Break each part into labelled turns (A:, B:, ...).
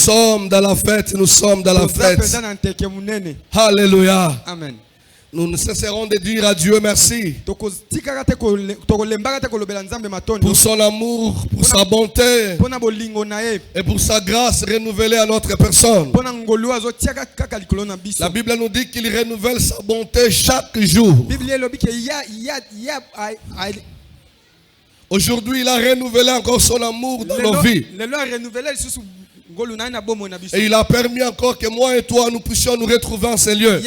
A: sommes dans la fête, nous sommes dans la fête. Alléluia.
B: Amen.
A: Nous ne cesserons de dire à Dieu merci pour son amour, pour sa bonté et pour sa grâce renouvelée à notre personne. La Bible nous dit qu'il renouvelle sa bonté chaque jour. Aujourd'hui, il a renouvelé encore son amour dans nos vies. Et il a permis encore que moi et toi nous puissions nous retrouver en ces lieux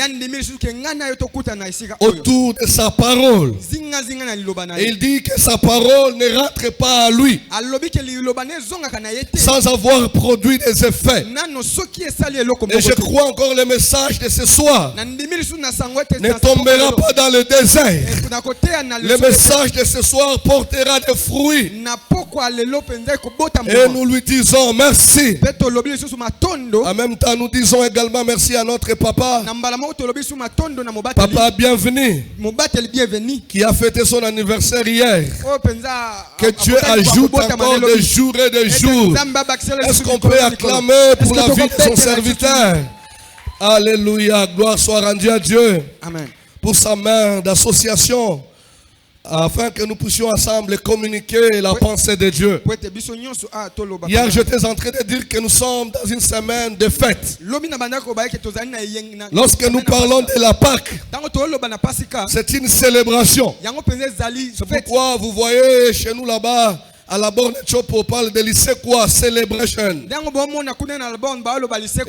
A: autour de sa parole. Et il dit que sa parole ne rentre pas à lui sans avoir produit des effets. Et je crois encore le message de ce soir ne tombera pas dans le désert. Le message de ce soir portera des fruits. Et nous lui disons merci. En même temps, nous disons également merci à notre papa. Papa, bienvenue. Qui a fêté son anniversaire hier. Que Dieu ajoute encore des jours et des jours. Est-ce qu'on peut acclamer pour la vie de son serviteur? Alléluia. Gloire soit rendue à Dieu.
B: Amen.
A: Pour sa main d'association, afin que nous puissions ensemble communiquer la pensée de Dieu. Hier, j'étais en train de dire que nous sommes dans une semaine de fête. Lorsque nous parlons de la Pâque, c'est une célébration. C'est pourquoi vous voyez chez nous là-bas, à la borne de Chopo, on parle de l'Isekwa Celebration.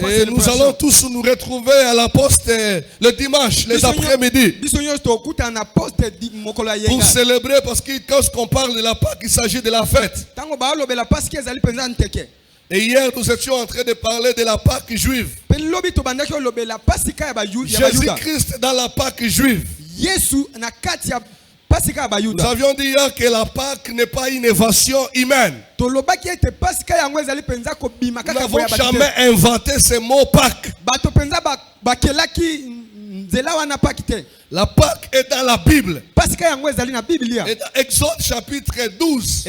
A: Et nous allons tous nous retrouver à la poste le dimanche, les après-midi. Pour célébrer, parce que quand on parle de la Pâque, il s'agit de la fête. Et hier, nous étions en train de parler de la Pâque juive. Jésus-Christ dans la Pâque juive. Nous avions dit hier que la Pâque n'est pas une invention humaine. Nous n'avons jamais inventé ce mot Pâque. La Pâque est dans la Bible. Et dans Exode chapitre 12,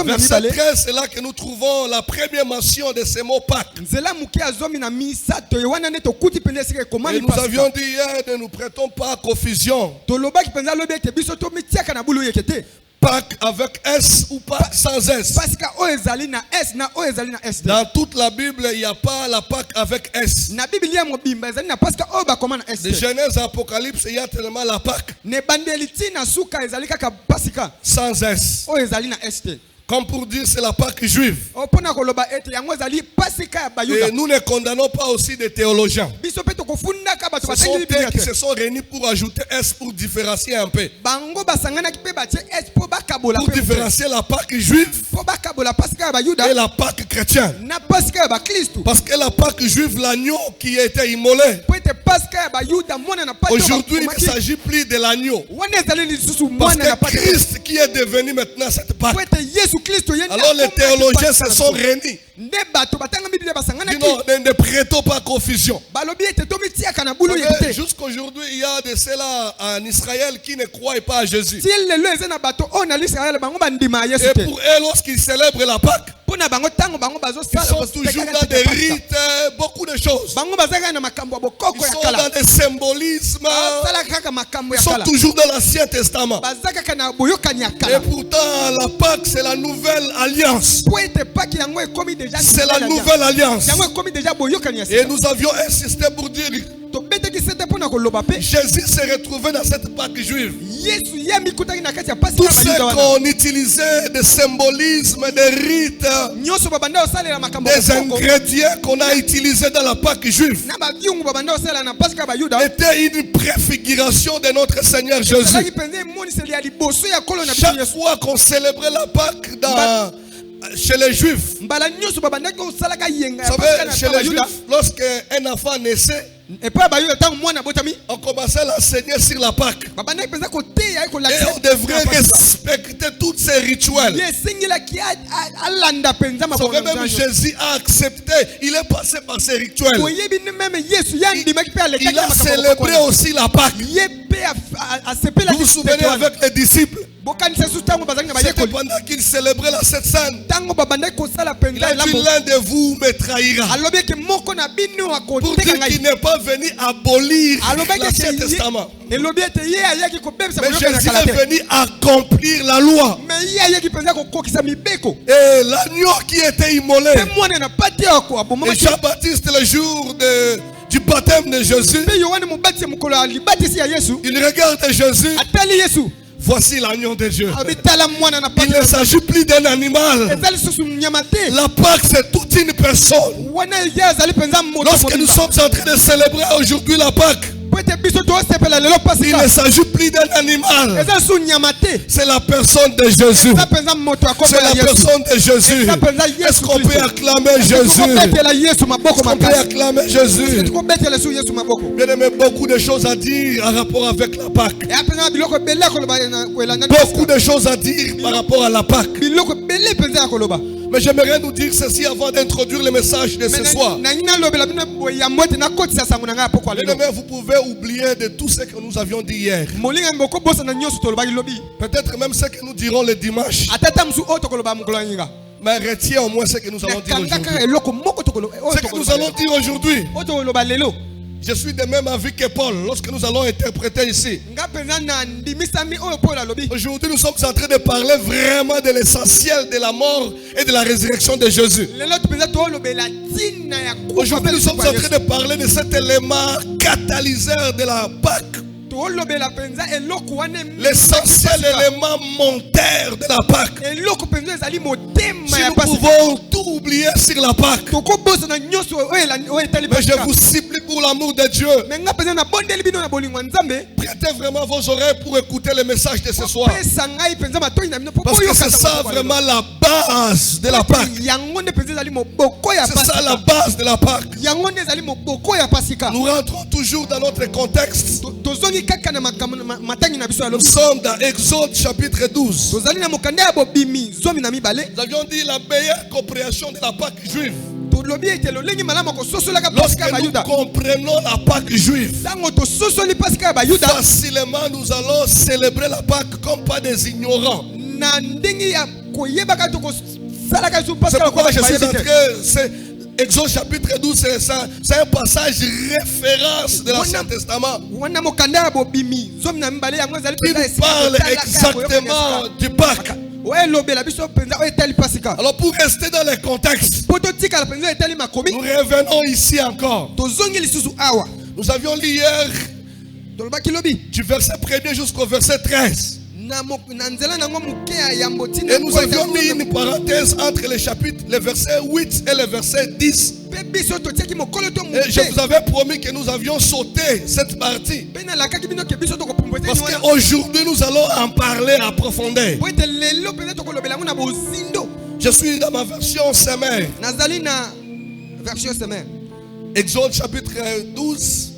A: verset 13, c'est là que nous trouvons la première mention de ce mot Pâque. Et nous avions dit hier, ne nous prêtons pas à confusion. Pâque avec S ou Pâque sans S. Dans toute la Bible, il n'y a pas la Pâque avec S. De Genèse à Apocalypse, il y a tellement la Pâque sans S. Comme pour dire c'est la Pâque juive. Et nous ne condamnons pas aussi des théologiens. Ce sont eux qui se sont réunis pour ajouter S pour différencier un peu. Pour différencier la Pâque juive et la Pâque chrétienne. Parce que la Pâque juive, l'agneau qui a été immolé. Aujourd'hui, il ne s'agit plus de l'agneau. Parce que Christ qui est devenu maintenant cette Pâque. Alors les théologiens se sont réunis. Ne prêtons pas confusion. Jusqu'aujourd'hui, il y a de ceux-là en Israël qui ne croient pas à Jésus. Et pour eux, lorsqu'ils célèbrent la Pâque, ils sont toujours dans des rites, beaucoup de choses. Ils sont dans des symbolismes. Ils sont toujours dans l'Ancien Testament. Et pourtant, la Pâque, c'est la nouvelle alliance. C'est la nouvelle alliance. Et nous avions insisté pour dire Jésus s'est retrouvé dans cette Pâque juive. Tout ce qu'on utilisait, des symbolismes, des rites, des ingrédients qu'on a utilisés dans la Pâque juive était une préfiguration de notre Seigneur Jésus. Chaque fois qu'on célébrait la Pâque chez les Juifs, vous savez, chez les Juifs, lorsqu'un enfant naissait, on commençait à l'enseigner sur la Pâque. Et on devrait respecter tous ces rituels. Même Jésus a accepté. Il est passé par ces rituels. Il a célébré aussi la Pâque. Vous vous souvenez avec les disciples? C'était pendant qu'il célébrait la Sainte Seine. Il a dit l'un de vous me trahira. Pour dire qu'il n'est pas venu abolir l'Ancien Testament. Mais Jésus est venu accomplir la loi. Et l'agneau qui était immolé. Et Jean-Baptiste, le jour du baptême de Jésus, il regarde Jésus. Voici l'agneau de Dieu. Il ne s'agit plus d'un animal. La Pâque, c'est toute une personne. Lorsque nous sommes en train de célébrer aujourd'hui la Pâque, il ne s'agit plus d'un animal. C'est la personne de Jésus. C'est la personne de Jésus. Est-ce qu'on peut acclamer Jésus? Est-ce qu'on peut acclamer Jésus? Bien aimé, beaucoup de choses à dire en rapport avec la Pâque. Beaucoup de choses à dire par rapport à la Pâque. Mais j'aimerais nous dire ceci avant d'introduire le message de ce soir. Vous pouvez oublier de tout ce que nous avions dit hier. Peut-être même ce que nous dirons le dimanche. Mais retiens au moins ce que nous allons dire aujourd'hui. Ce que nous allons dire aujourd'hui. Je suis de même avis que Paul lorsque nous allons interpréter ici. Aujourd'hui, nous sommes en train de parler vraiment de l'essentiel de la mort et de la résurrection de Jésus. Aujourd'hui, nous sommes en train de parler de cet élément catalyseur de la Pâque. L'essentiel élément monteur de la Pâque. Si nous pouvons tout oublier sur la Pâque, mais je vous supplie pour l'amour de Dieu, prêtez vraiment vos oreilles pour écouter le message de ce soir. Parce que c'est ça vraiment la base de la Pâque. C'est ça la base de la Pâque. Nous rentrons toujours dans notre contexte. Nous sommes dans Exode chapitre 12. Nous avions dit la meilleure compréhension de la Pâque juive. Lorsque nous comprenons la Pâque juive, facilement nous allons célébrer la Pâque comme pas des ignorants. C'est pourquoi je suis entré. Exode chapitre 12, c'est un passage référence de l'Ancien Testament. Il parle exactement du Pâques. Alors pour rester dans le contexte, nous revenons ici encore. Nous avions lu hier du verset 1er jusqu'au verset 13. Et nous avions mis une parenthèse entre les chapitres, les versets 8 et le verset 10. Et je vous avais promis que nous avions sauté cette partie. Parce qu'aujourd'hui nous allons en parler à profondeur. Je suis dans ma version Semer. Exode chapitre 12,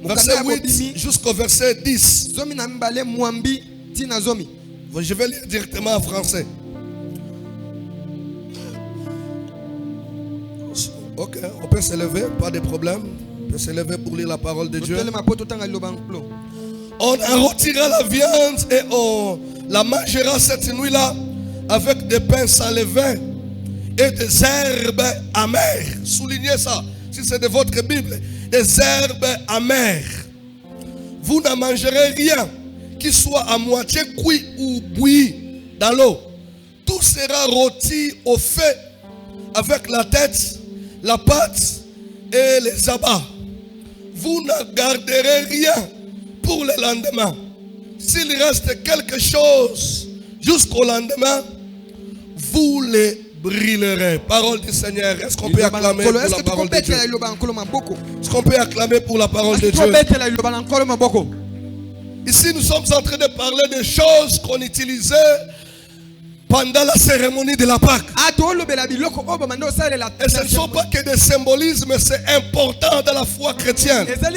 A: verset 8 jusqu'au verset 10. Je vais lire directement en français. Ok, on peut se lever, pas de problème. On peut se lever pour lire la parole de Dieu. On en retirera la viande et on la mangera cette nuit-là avec des pains sans levain et des herbes amères. Soulignez ça, si c'est de votre Bible. Des herbes amères. Vous n'en mangerez rien qui soit à moitié cuit ou bouilli dans l'eau. Tout sera rôti au feu avec la tête, la pâte et les abats. Vous ne garderez rien pour le lendemain. S'il reste quelque chose jusqu'au lendemain, vous les brûlerez. Parole du Seigneur. Est-ce qu'on peut acclamer pour la parole de Dieu? Est-ce qu'on peut acclamer pour la parole de Dieu? Ici, nous sommes en train de parler de choses qu'on utilisait pendant la cérémonie de la Pâque. Et ce ne sont pas que des symbolismes, c'est important dans la foi chrétienne. Et dans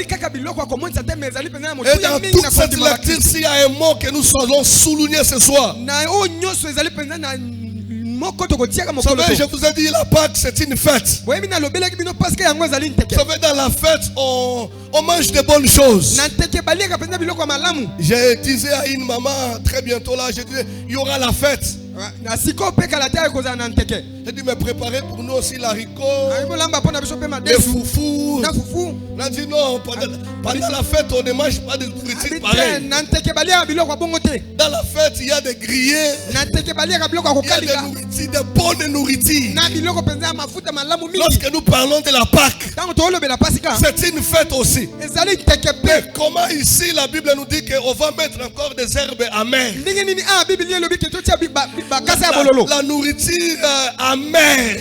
A: toute cette lecture, s'il y a un mot que nous allons souligner ce soir, Vous savez, je vous ai dit, la Pâque, c'est une fête. Vous savez, dans la fête, on mange de bonnes choses. Je disais à une maman, très bientôt là, je disais, il y aura la fête. J'ai dit, mais préparez pour nous aussi l'haricot, les foufous. On a dit non, pendant la fête, on ne mange pas de nourriture pareille. Dans la fête, il y a des grillés, il y a des nourritures, de bonnes nourritures. Lorsque nous parlons de la Pâque, c'est une fête aussi. Mais comment ici la Bible nous dit qu'on va mettre encore des herbes amères? La nourriture amère.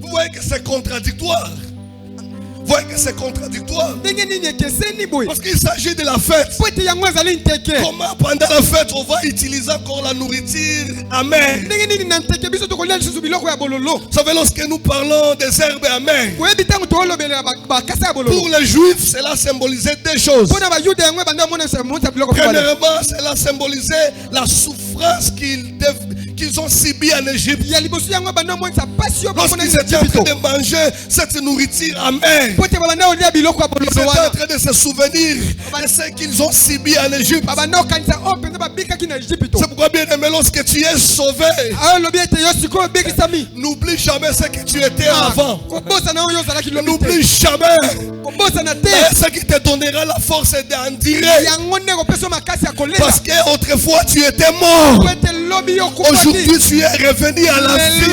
A: Vous voyez que c'est contradictoire. Vous voyez que c'est contradictoire. Parce qu'il s'agit de la fête. Comment pendant la fête on va utiliser encore la nourriture amère? Vous savez, lorsque nous parlons des herbes amères, pour les Juifs, cela symbolisait deux choses. Premièrement, cela symbolisait la souffrance qu'ils ont subie en Égypte. Lorsqu'ils étaient en train de manger cette nourriture amère, ils étaient en train de se souvenir de ce qu'ils ont subi en Égypte. C'est pourquoi, bien aimé, lorsque tu es sauvé, n'oublie jamais ce que tu étais avant. N'oublie jamais ce qui te donnera la force d'endurer. Parce qu'autrefois tu étais mort. Aujourd'hui tu es revenu à la vie.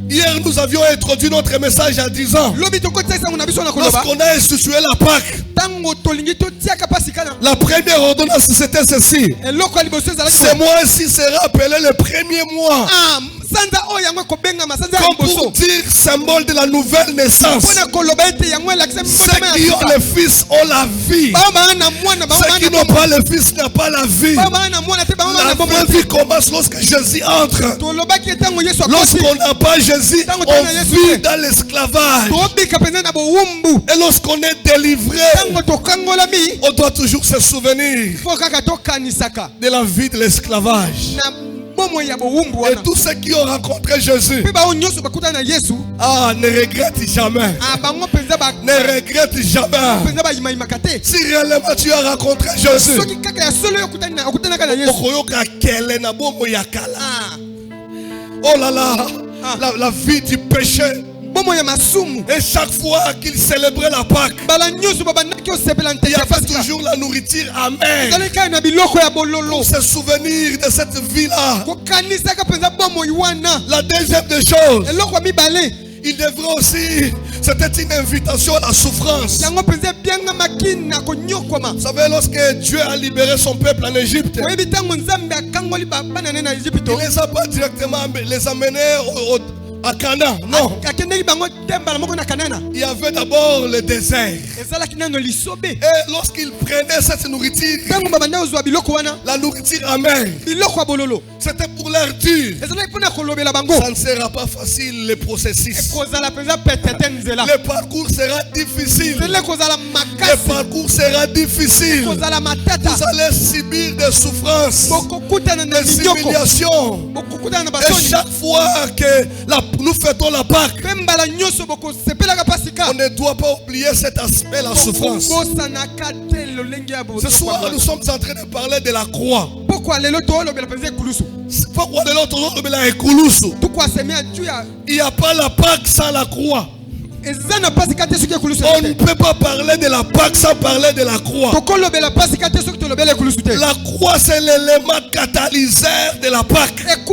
A: Hier nous avions introduit notre message à 10 ans. Lorsqu'on a institué la Pâque, la première ordonnance c'était ceci: ce mois-ci sera appelé le premier mois. Comme pour dire symbole de la nouvelle naissance. Ceux qui ont le Fils ont la vie. Ceux qui n'ont pas le Fils n'ont pas la vie. La vraie vie commence lorsque Jésus entre. Lorsqu'on n'a pas Jésus, on vit dans l'esclavage. Et lorsqu'on est délivré, on doit toujours se souvenir de la vie de l'esclavage. Et tous ceux qui ont rencontré Jésus, ne regrette jamais. Ne regrette jamais. Si réellement tu as rencontré Jésus, oh là là, la vie du péché. Et chaque fois qu'il célébrait la Pâque, il y avait toujours la nourriture amère pour se souvenir de cette vie-là. La deuxième des choses, il devrait aussi, c'était une invitation à la souffrance. Vous savez, lorsque Dieu a libéré son peuple en Égypte, il ne les a pas directement les amenés à Canaan, non. Il y avait d'abord le désert. Et lorsqu'ils prenaient cette nourriture, la nourriture amère, c'était pour l'air dur. Ça ne sera pas facile le processus. Le parcours sera difficile. Le parcours sera difficile. Vous allez subir des souffrances, des humiliations. Et chaque fois que nous fêtons la Pâque, on ne doit pas oublier cet aspect, la souffrance. Ce soir, nous sommes en train de parler de la croix. Pourquoi il n'y a pas la Pâque sans la croix. On ne peut pas parler de la Pâque sans parler de la croix. La croix, c'est l'élément catalyseur de la Pâque. Avant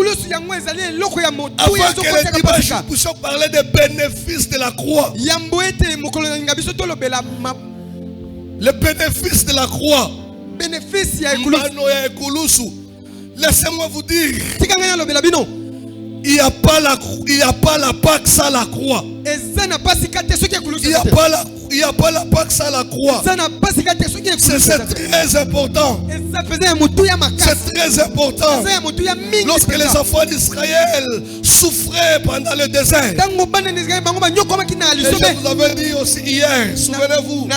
A: que les dimanches nous puissions parler des bénéfices de la croix. Le bénéfice de la croix. Laissez-moi vous dire, il n'y a pas la Pâque sans la croix. Il n'y a pas la Pâque sans la croix. C'est très important. C'est très important. Lorsque les enfants d'Israël souffraient pendant le désert, et je vous avais dit aussi hier, souvenez-vous,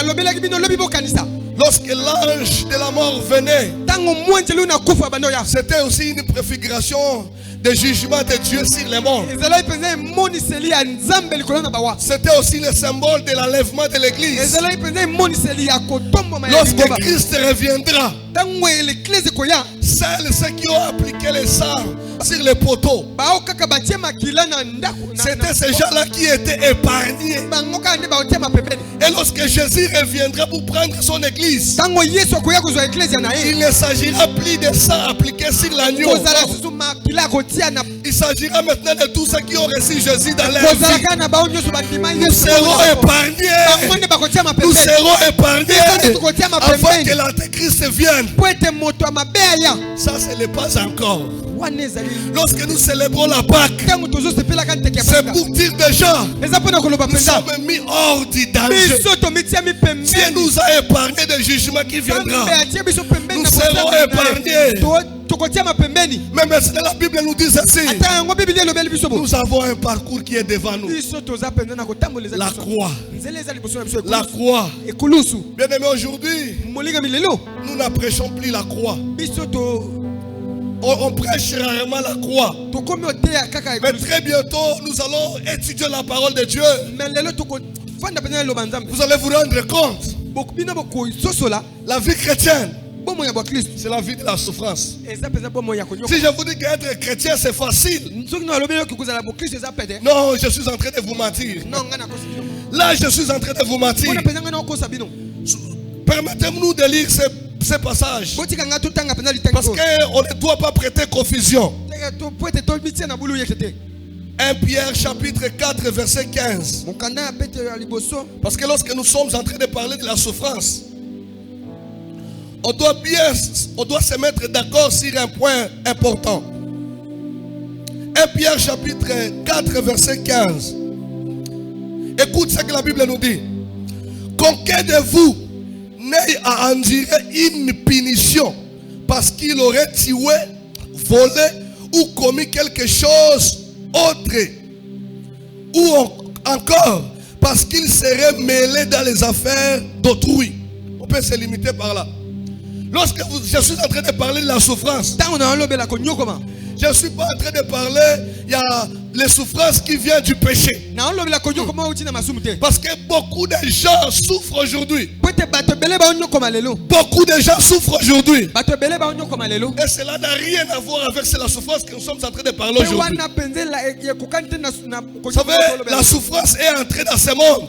A: lorsque l'ange de la mort venait, c'était aussi une préfiguration de jugement de Dieu sur le monde. C'était aussi le symbole de l'enlèvement de l'église. Lorsque Christ reviendra, seuls ceux qui ont appliqué le sang sur les poteaux, c'était ces gens-là qui étaient épargnés. Et lorsque Jésus reviendra pour prendre son église, il ne s'agira plus de sang appliqué sur l'agneau. Il s'agira maintenant de tous ceux qui ont reçu Jésus dans leur vie. Nous serons épargnés. Nous serons épargnés avant que l'Antéchrist vienne. Ça, ce n'est pas encore. Lorsque nous célébrons la Pâque, c'est pour dire déjà, nous sommes mis hors du danger. Dieu nous a épargnés des jugements qui viendra. Nous serons épargnés. Mais maintenant la Bible nous dit ceci. Nous avons un parcours qui est devant nous. La croix. La croix. Bien aimé, aujourd'hui, nous n'apprêchons plus la croix. On prêche rarement la croix. Mais très bientôt, nous allons étudier la parole de Dieu. Vous allez vous rendre compte. La vie chrétienne, c'est la vie de la souffrance. Si je vous dis qu'être chrétien c'est facile, non, je suis en train de vous mentir. Là, je suis en train de vous mentir. Permettez-nous de lire ces passages, parce qu'on ne doit pas prêter confusion. 1 Pierre chapitre 4 verset 15. Parce que lorsque nous sommes en train de parler de la souffrance, on doit se mettre d'accord sur un point important. 1 Pierre chapitre 4 verset 15. Écoute ce que la Bible nous dit. Qu'aucun de vous n'ait à endurer une punition parce qu'il aurait tué, volé ou commis quelque chose autre, ou encore parce qu'il serait mêlé dans les affaires d'autrui. On peut se limiter par là. Lorsque je suis en train de parler de la souffrance, je ne suis pas en train de parler, il y a les souffrances qui viennent du péché. Parce que beaucoup de gens souffrent aujourd'hui. Beaucoup de gens souffrent aujourd'hui. Et cela n'a rien à voir avec la souffrance que nous sommes en train de parler aujourd'hui. Vous savez, la souffrance est entrée dans ce monde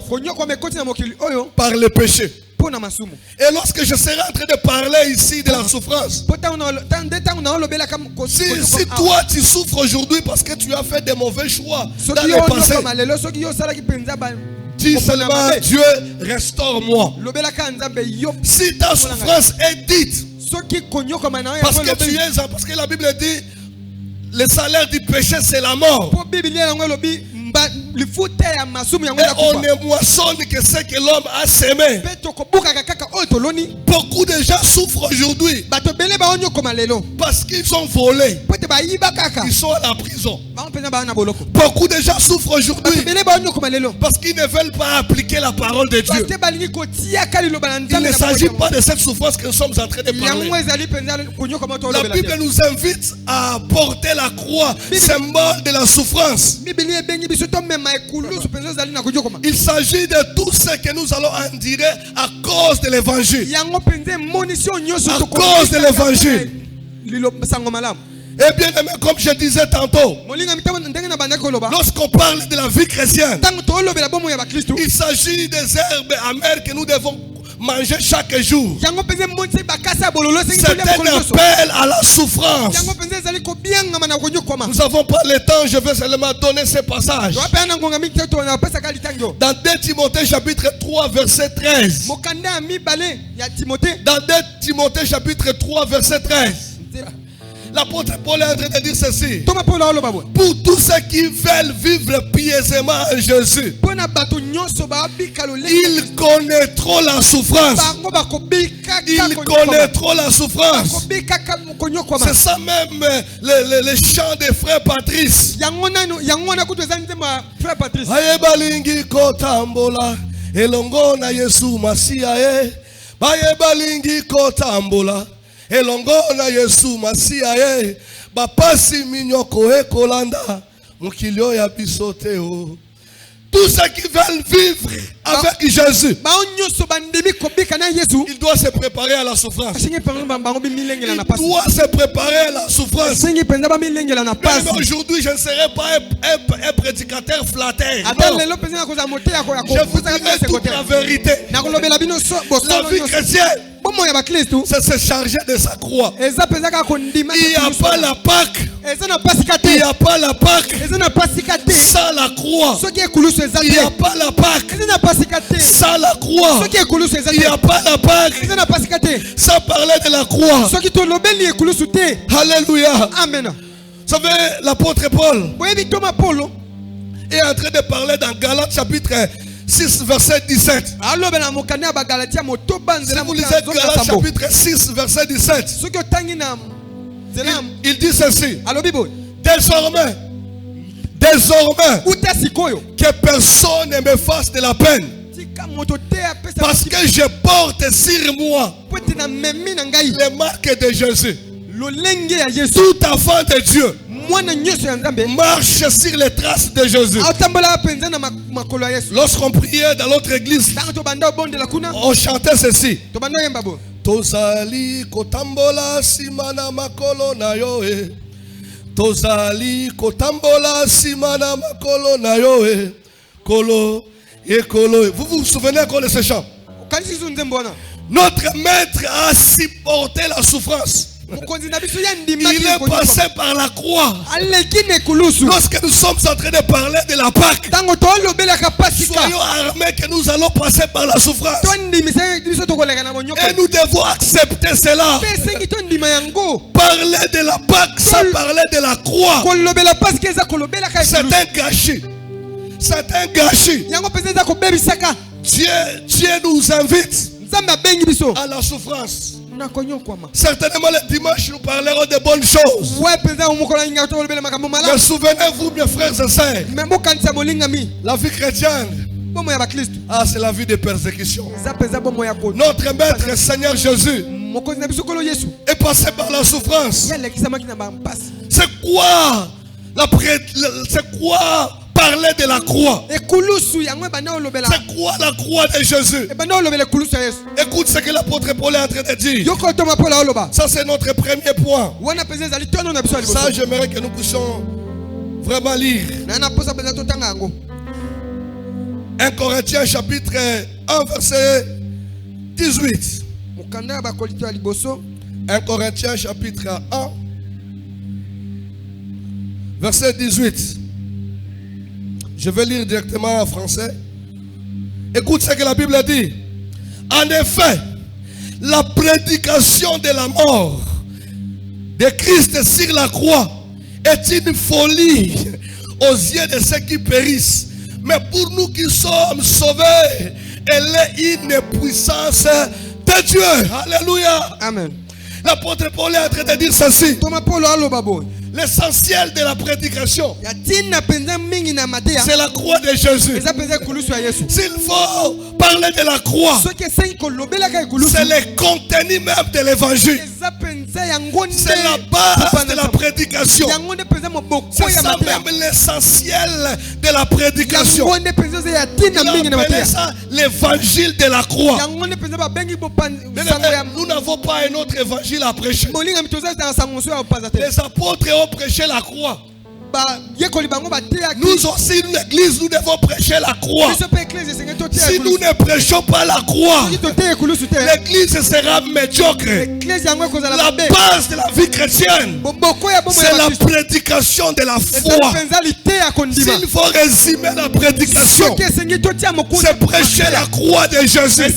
A: par le péché. Et lorsque je serai en train de parler ici de la souffrance, si toi tu souffres aujourd'hui parce que tu as fait des mauvais choix dans le passé, dis seulement Dieu restaure-moi. Si ta souffrance est dite parce que la Bible dit le salaire du péché c'est la mort. Et on ne moissonne que ce que l'homme a semé. Beaucoup de gens souffrent aujourd'hui parce qu'ils ont volé. Ils sont à la prison. Beaucoup de gens souffrent aujourd'hui parce qu'ils ne veulent pas appliquer la parole de Dieu. Il ne s'agit pas de cette souffrance que nous sommes en train de parler. La Bible nous invite à porter la croix, symbole de la souffrance. Il s'agit de tout ce que nous allons endurer à cause de l'évangile. À cause de l'évangile. Et bien aimé, comme je disais tantôt, lorsqu'on parle de la vie chrétienne, il s'agit des herbes amères que nous devons manger chaque jour. C'est un appel à la souffrance. Nous n'avons pas le temps, je vais seulement donner ces passages. Dans 2 Timothée chapitre 3 verset 13. Dans 2 Timothée chapitre 3 verset 13. L'apôtre Paul est en train de dire ceci. Pour tous ceux qui veulent vivre pieusement en Jésus, ils connaîtront la souffrance. Ils connaîtront la souffrance. C'est ça même le chant des frères Patrice. Aye balingi kotambola elongo na Yesu Masia e. Baye balingi kotambola elongo na Yesu Masia e. Bapasi minyoko ekolanda mukilio ya bisote o. Tous ceux qui veulent vivre avec Jésus, il doit se préparer à la souffrance. Il doit se préparer à la souffrance. Mais aujourd'hui, je ne serai pas un prédicateur flatteur. Je vous dirai toute la vérité. La vie chrétienne, c'est se charger de sa croix. Il n'y a pas la Pâque. Il n'y a pas la Pâque sans la croix. Il n'y a pas la Pâque sans la croix. Il n'y a pas la Pâque sans parler de la croix. Alléluia. Amen. Vous savez, l'apôtre Paul est en train de parler dans Galates chapitre 6 verset 17. Si vous lisez Galates chapitre 6 verset 17, il dit ceci. Désormais, que personne ne me fasse de la peine, parce que je porte sur moi les marques de Jésus. Tout enfant de Dieu marche sur les traces de Jésus. Lorsqu'on priait dans l'autre église, on chantait ceci. Tozali kotambola simana makolo na yo e. Tozali kotambola simana makolo na yo e. Kolo e kolo. Vous vous souvenez encore de ce chant? Notre maître a supporté la souffrance. Il est passé par la croix. Lorsque nous sommes en train de parler de la Pâque, soyons armés que nous allons passer par la souffrance. Et nous devons accepter cela. Parler de la Pâque sans parler de la croix, c'est un gâchis. C'est un gâchis. Dieu nous invite à la souffrance. Certainement le dimanche nous parlerons de bonnes choses. Mais souvenez-vous, mes frères et sœurs, la vie chrétienne, c'est la vie de persécution. Notre maître Seigneur Jésus est passé par la souffrance. C'est quoi parler de la croix? C'est quoi la croix de Jésus? Écoute ce que l'apôtre Paul est en train de dire. Ça, c'est notre premier point. Ça, j'aimerais que nous puissions vraiment lire. 1 Corinthiens chapitre 1 verset 18. 1 Corinthiens chapitre 1 verset 18. Je vais lire directement en français. Écoute ce que la Bible dit. En effet, la prédication de la mort de Christ sur la croix est une folie aux yeux de ceux qui périssent. Mais pour nous qui sommes sauvés, elle est une puissance de Dieu. Alléluia. Amen. L'apôtre Paul est en train de dire ceci. L'essentiel de la prédication, c'est la croix de Jésus. S'il faut parler de la croix, c'est le contenu même de l'évangile. C'est la base de la prédication. C'est ça même l'essentiel de la prédication. Il appelle ça l'évangile de la croix. Nous n'avons pas un autre évangile à prêcher. Les apôtres ont prêché la croix. Nous aussi, l'église, nous devons prêcher la croix. Si nous ne prêchons pas la croix, l'église sera médiocre. La base de la vie chrétienne, c'est la prédication de la foi. S'il faut résumer la prédication, c'est prêcher la croix de Jésus.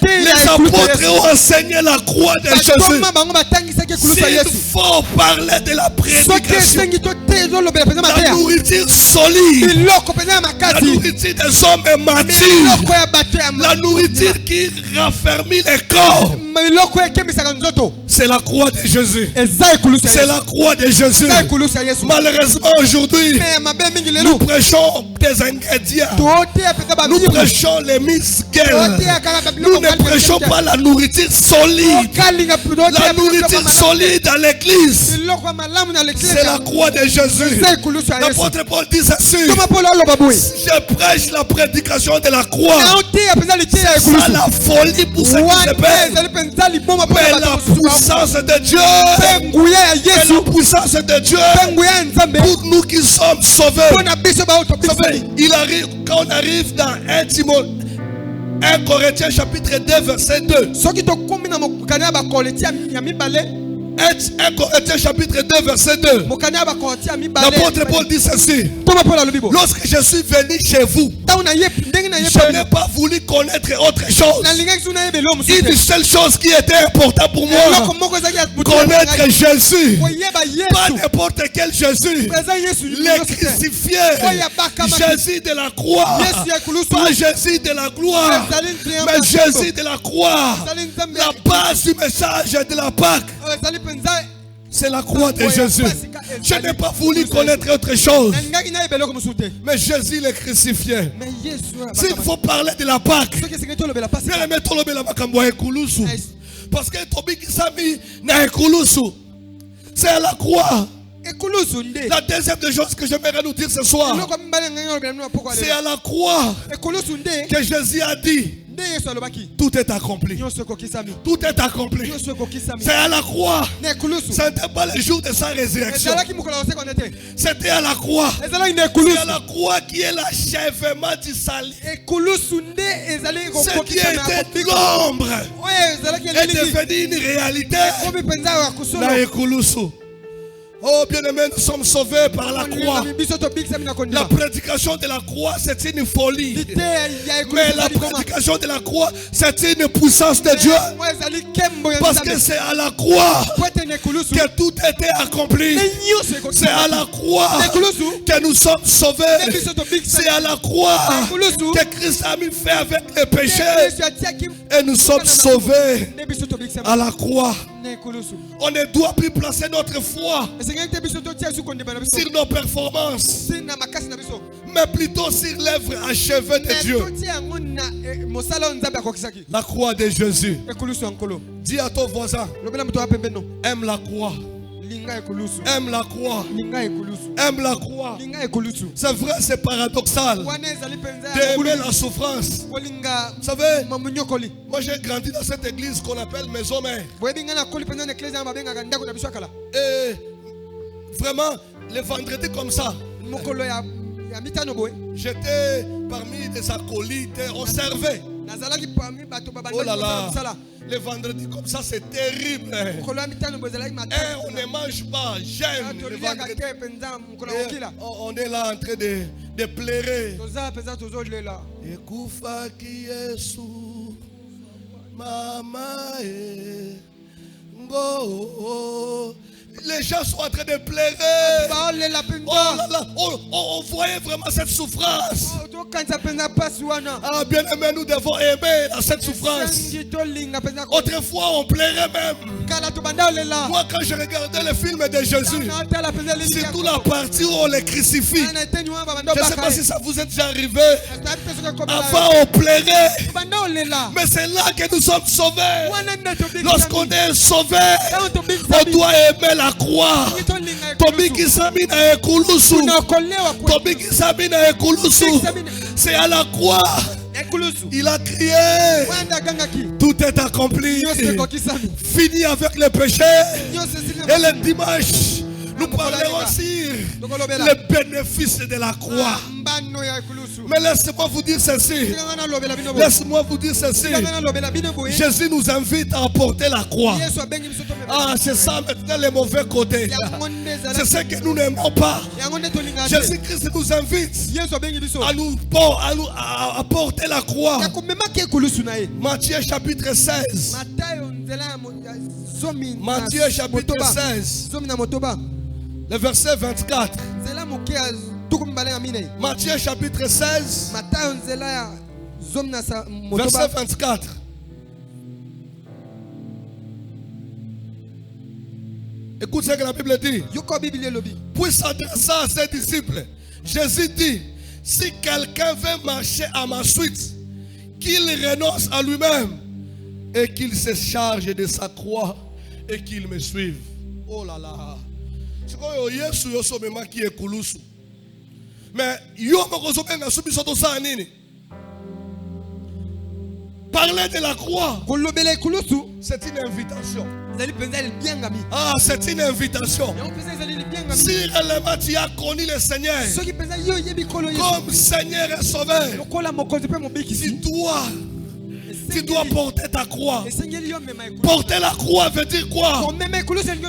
A: Les apôtres ont enseigné la croix de Jésus. S'il faut parler de la prédication, la nourriture solide, la nourriture des hommes matures, la nourriture qui raffermit les corps, C'est la croix de Jésus. C'est la croix de Jésus. Malheureusement aujourd'hui, nous prêchons des ingrédients. Nous prêchons les misguels. Nous ne prêchons pas la nourriture solide. La nourriture solide à l'église, c'est la croix de Jésus. L'apôtre Paul dit ceci: je prêche la prédication de la croix. C'est ça la folie pour ceux qui se perdent. Mais la puissance de Dieu, la puissance de Dieu pour nous qui sommes sauvés. Il arrive, quand on arrive dans 1 Corinthiens chapitre 2 verset 2. 1 Corinthiens chapitre 2 verset 2. L'apôtre Paul dit ceci: lorsque je suis venu chez vous, je n'ai pas voulu connaître autre chose. Une seule chose qui était importante pour moi, connaître Jésus. Pas n'importe quel Jésus, le crucifié, Jésus de la croix. Pas Jésus de la gloire, mais Jésus de la croix. La base du message de la Pâque, c'est la croix de Jésus. Je n'ai pas voulu connaître autre chose, mais Jésus le crucifié. S'il faut parler de la Pâque, parce que c'est à la croix. La deuxième des choses que j'aimerais nous dire ce soir, c'est à la croix que Jésus a dit: tout est accompli. Tout est accompli. C'est à la croix. Ce n'était pas le jour de sa résurrection. C'était à la croix. C'est à la croix qui est l'achèvement du salut. Ce qui était l'ombre est devenu une réalité. Oh bien-aimés, nous sommes sauvés par la croix. La prédication de la croix, c'est une folie. Mais la prédication de la croix, c'est une puissance de Dieu. Parce que c'est à la croix que tout était accompli. C'est à la croix que nous sommes sauvés. C'est à la croix que Christ a mis fait avec les péchés. Et nous sommes sauvés à la croix. On ne doit plus placer notre foi sur nos performances, mais plutôt sur l'œuvre achevée de Dieu. La croix de Jésus. Dis à ton voisin: aime la croix. Aime la croix. Aime la croix. C'est vrai, c'est paradoxal d'aimer la souffrance. Vous savez, moi j'ai grandi dans cette église qu'on appelle Maison Mère. Et vraiment, les vendredis comme ça, j'étais parmi des acolytes, on servait. Oh là là, les vendredis comme ça, c'est terrible. Et on ne mange pas, j'aime les vendredis. On est là en train de pleurer. Ekufa ki Yesu, mama ngo. Les gens sont en train de pleurer. Oh là là, on voyait vraiment cette souffrance. Ah, bien aimé, nous devons aimer cette souffrance. Autrefois, on pleurait même. Moi, quand je regardais le film de Jésus, surtout la partie où on les crucifie, je ne sais pas si ça vous est déjà arrivé. Avant, on pleurait. Mais c'est là que nous sommes sauvés. Lorsqu'on est sauvé, on doit aimer la croix. C'est à la croix. Il a crié: tout est accompli. Fini avec le péché. Et le dimanche, nous parlerons aussi le bénéfice de la croix. Mais laissez-moi vous dire ceci. Laissez-moi vous dire ceci. Jésus nous invite à porter la croix. Ah, c'est ça maintenant le mauvais côté. C'est ce que nous n'aimons pas. Jésus-Christ nous invite à porter la croix. Matthieu chapitre 16. Matthieu chapitre 16. Le verset 24. Matthieu chapitre 16. Verset 24. Écoute ce que la Bible dit. Puis s'adressant à ses disciples, Jésus dit, si quelqu'un veut marcher à ma suite, qu'il renonce à lui-même et qu'il se charge de sa croix et qu'il me suive. Oh là là. C'est quoi Yesu yoso mema qui est kulusu. Mais yo mokozo benga subi soto sa nini. Parler de la croix, c'est une invitation. Ah, c'est une invitation. Si réellement tu as connu le Seigneur comme Seigneur et Sauveur, tu dois porter ta croix. Porter la croix veut dire quoi?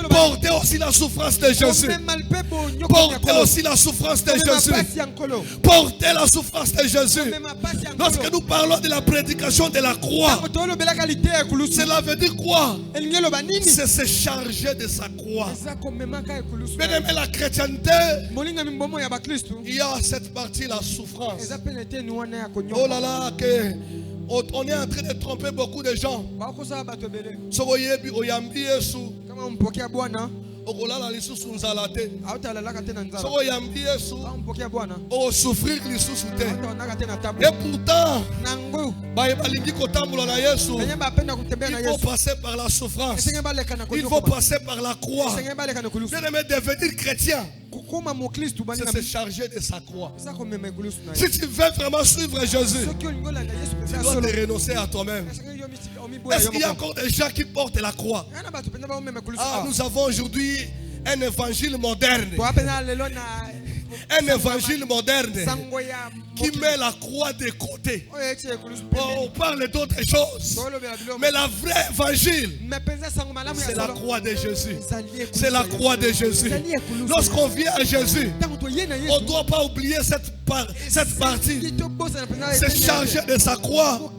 A: Porter aussi la souffrance de Jésus. Porter aussi la souffrance de Jésus. Porter la souffrance de Jésus. Lorsque nous parlons de la prédication de la croix, cela veut dire quoi? C'est se charger de sa croix. Bien aimé, la chrétienté, il y a cette partie, la souffrance. Oh là là, on est en train de tromper beaucoup de gens. Souffrir et pourtant il faut passer par la souffrance, il faut passer par la croix. Bien aimé, devenir chrétien, c'est se charger de sa croix. Si tu veux vraiment suivre Jésus, tu dois te renoncer à toi-même. Est-ce qu'il y a encore des gens qui portent la croix? Ah, nous avons aujourd'hui un évangile moderne. Un évangile moderne qui met la croix de côté. On parle d'autres choses. Mais la vraie évangile, c'est la croix de Jésus. C'est la croix de Jésus. Lorsqu'on vient à Jésus, on ne doit pas oublier cette partie. C'est charger de sa croix.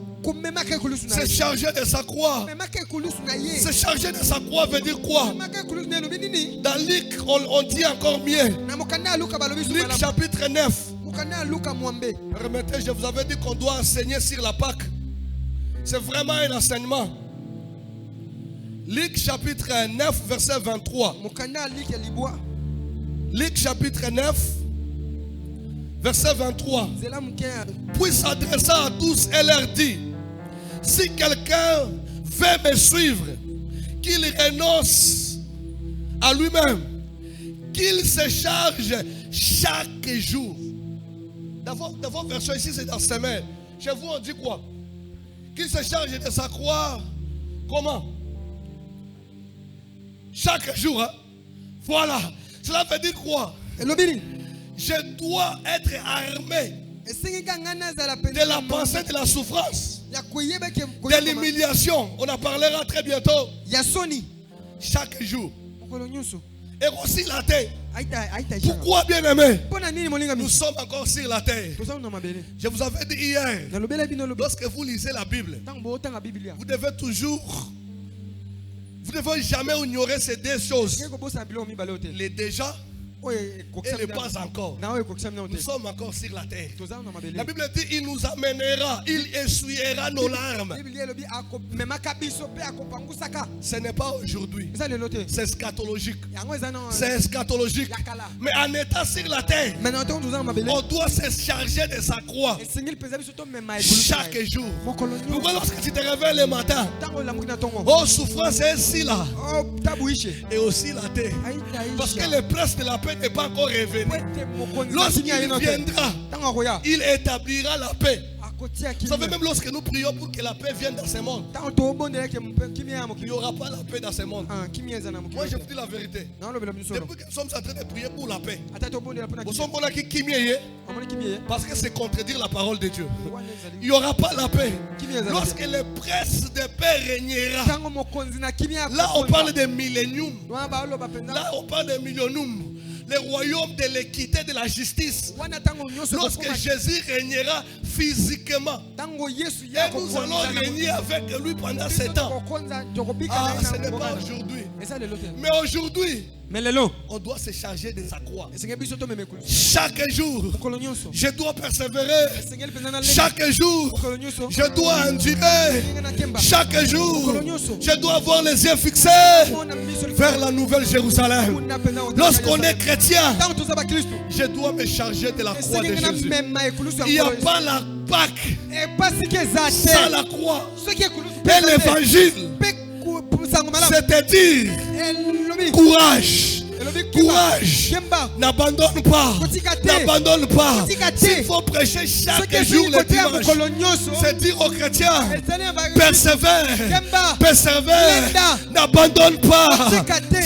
A: C'est charger de sa croix. C'est charger de sa croix veut dire quoi? Dans Luc, on dit encore mieux. Luc chapitre 9. Remettez, je vous avais dit qu'on doit enseigner sur la Pâque. C'est vraiment un enseignement. Luc chapitre 9, verset 23. Luc chapitre 9, verset 23. Puis s'adressant à tous, elle leur dit, si quelqu'un veut me suivre, qu'il renonce à lui-même, qu'il se charge chaque jour. Dans votre version ici, c'est dans semaine. Chez vous, on dit quoi? Qu'il se charge de sa croix. Comment? Chaque jour. Hein? Voilà. Cela veut dire quoi? Je dois être armé de la pensée de la souffrance, de l'humiliation. On en parlera très bientôt. Chaque jour. Et aussi la terre. Pourquoi, bien aimé? Nous sommes encore sur la terre. Je vous avais dit hier, lorsque vous lisez la Bible, vous devez toujours, vous ne devez jamais ignorer ces deux choses. Les déjà et le pas encore. Nous sommes encore sur la terre. La Bible dit, il nous amènera, il essuiera nos larmes. Ce n'est pas aujourd'hui. C'est eschatologique. C'est eschatologique. Mais en étant sur la terre, on doit se charger de sa croix chaque jour. Pourquoi lorsque tu te réveilles le matin, oh, souffrance est ici là. Et aussi la terre. Parce que le prince de la paix n'est pas encore revenu. Lorsqu'il viendra, il établira la paix. Vous savez, même lorsque nous prions pour que la paix vienne dans ce monde, il n'y aura pas la paix dans ce monde. Moi, je vous dis la vérité. Depuis que nous sommes en train de prier pour la paix, parce que c'est contredire la parole de Dieu. Il n'y aura pas la paix. Lorsque le prince de paix régnera, là on parle de millénium. Là on parle de millénium. Le royaume de l'équité, de la justice. Lorsque Jésus régnera physiquement, et nous allons régner avec lui pendant 7 ans. Ah, ce n'est pas aujourd'hui. Mais aujourd'hui, on doit se charger de sa croix. Chaque jour, je dois persévérer. Chaque jour, je dois endurer. Chaque jour, je dois avoir les yeux fixés vers la nouvelle Jérusalem. Lorsqu'on est chrétien, je dois me charger de la croix de Jésus. Il n'y a pas la Pâque sans la croix. Et l'évangile, c'est-à-dire courage. Courage. N'abandonne pas. N'abandonne pas. Il faut prêcher chaque jour le dimanche. C'est dire aux chrétiens, persévère. Persévère. N'abandonne pas.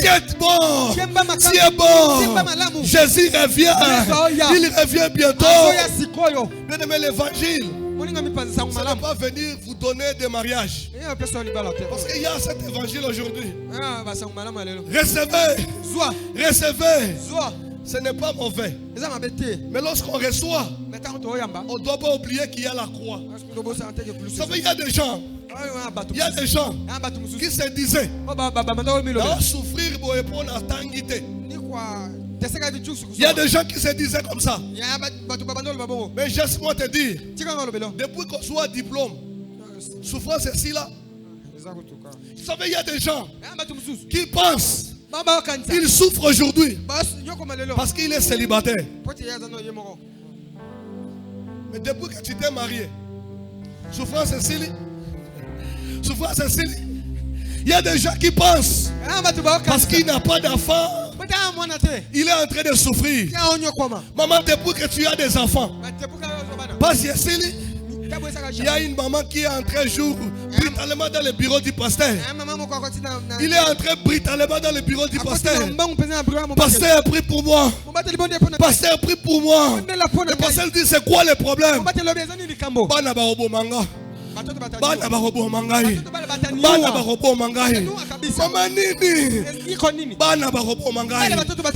A: Tiens bon. Tiens bon. Jésus revient. Il revient bientôt. Bien aimé, l'évangile, ça ne va pas venir vous donner des mariages. Parce qu'il y a cet évangile aujourd'hui. Recevez. Recevez. Ce n'est pas mauvais. Mais lorsqu'on reçoit, on ne doit pas oublier qu'il y a la croix. Vous savez, il y a des gens. Il y a des gens qui se disaient souffrir pour répondre à Tangité. Il y a des gens qui se disaient comme ça. Mais laisse-moi te dire, depuis qu'on soit diplôme, souffrance est ici là. Vous savez, il y a des gens qui pensent qu'il souffre aujourd'hui parce qu'il est célibataire. Mais depuis que tu t'es marié, souffrance est ici. Souffrance est ici. Il y a des gens qui pensent parce qu'il n'a pas d'enfant, il est en train de souffrir. Maman, depuis que tu as des enfants, parce ici, il y a une maman qui est entrée un jour brutalement dans le bureau du pasteur. Il est entré brutalement dans le bureau du pasteur. Pasteur, prie pour moi. Pasteur, prie pour moi. Le pasteur dit, c'est quoi le problème? Bana barobo mangai. Bana barobo mangai. Mama nini? Bana barobo mangai.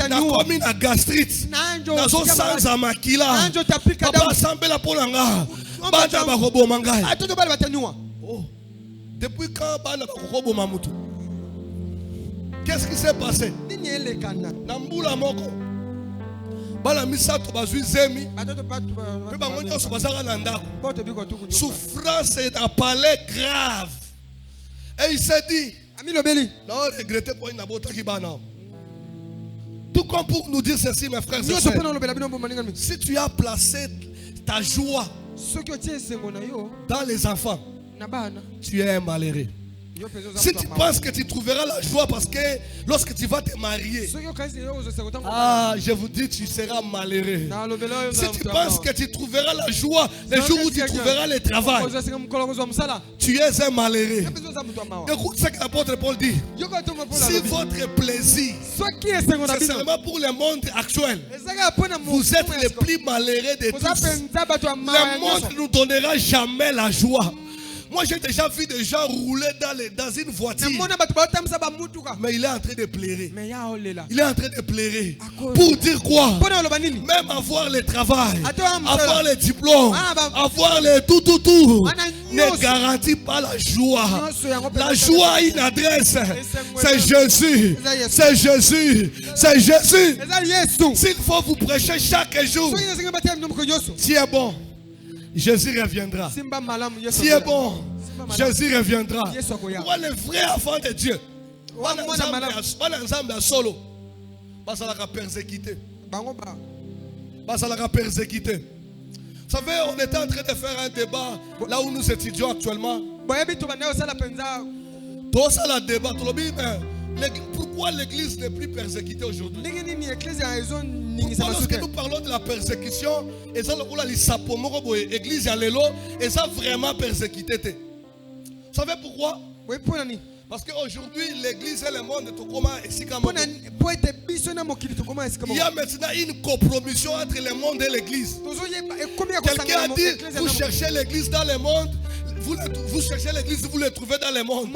A: Na komi na gastrite. Na zo sanza makila. Papa sambela polanga. Bana barobo mangai. Oh. Depuis quand bana barobo mamutu? Qu'est-ce qui s'est passé? Nambula moko. Bala misato bazui zemi. Pe bangonyo so bazaka na ndako. Souffrance est appelée grave. Et il s'est dit, non, regrettez pour une abota qui bana. Tout comme pour nous dire ceci, mes frères et sœurs. Si tu as placé ta joie dans les enfants, tu es un malheureux. Si tu penses que tu trouveras la joie parce que lorsque tu vas te marier, je vous dis, tu seras malheureux. Si tu penses que tu trouveras la joie le jour où tu trouveras le travail, tu es un malheureux. Écoute ce que l'apôtre Paul dit. Si votre plaisir, c'est seulement pour le monde actuel, vous êtes les plus malheureux de tous. Le monde ne nous donnera jamais la joie. Moi, j'ai déjà vu des gens rouler dans une voiture. Mais il est en train de pleurer. Il est en train de pleurer. Pour dire quoi? Même avoir le travail, avoir le diplôme, avoir le tout, ne garantit pas la joie. La joie a une adresse. C'est Jésus. C'est Jésus. C'est Jésus. S'il faut vous prêcher chaque jour, si est bon, Jésus reviendra. Si est bon, Jésus reviendra. Pourquoi le vrai enfant de Dieu? Solo. Persécuté. Vous savez, on était en train de faire un débat là où nous étudions actuellement. Tout ça, le débat. Pourquoi l'église n'est plus persécutée aujourd'hui? Pourquoi lorsque nous parlons de la persécution, l'église est vraiment persécutée? Vous savez pourquoi? Parce qu'aujourd'hui, l'église et le monde, il y a maintenant une compromission entre le monde et l'église. Quelqu'un a dit, vous cherchez l'église dans le monde. Vous cherchez l'église, vous le trouvez dans le monde.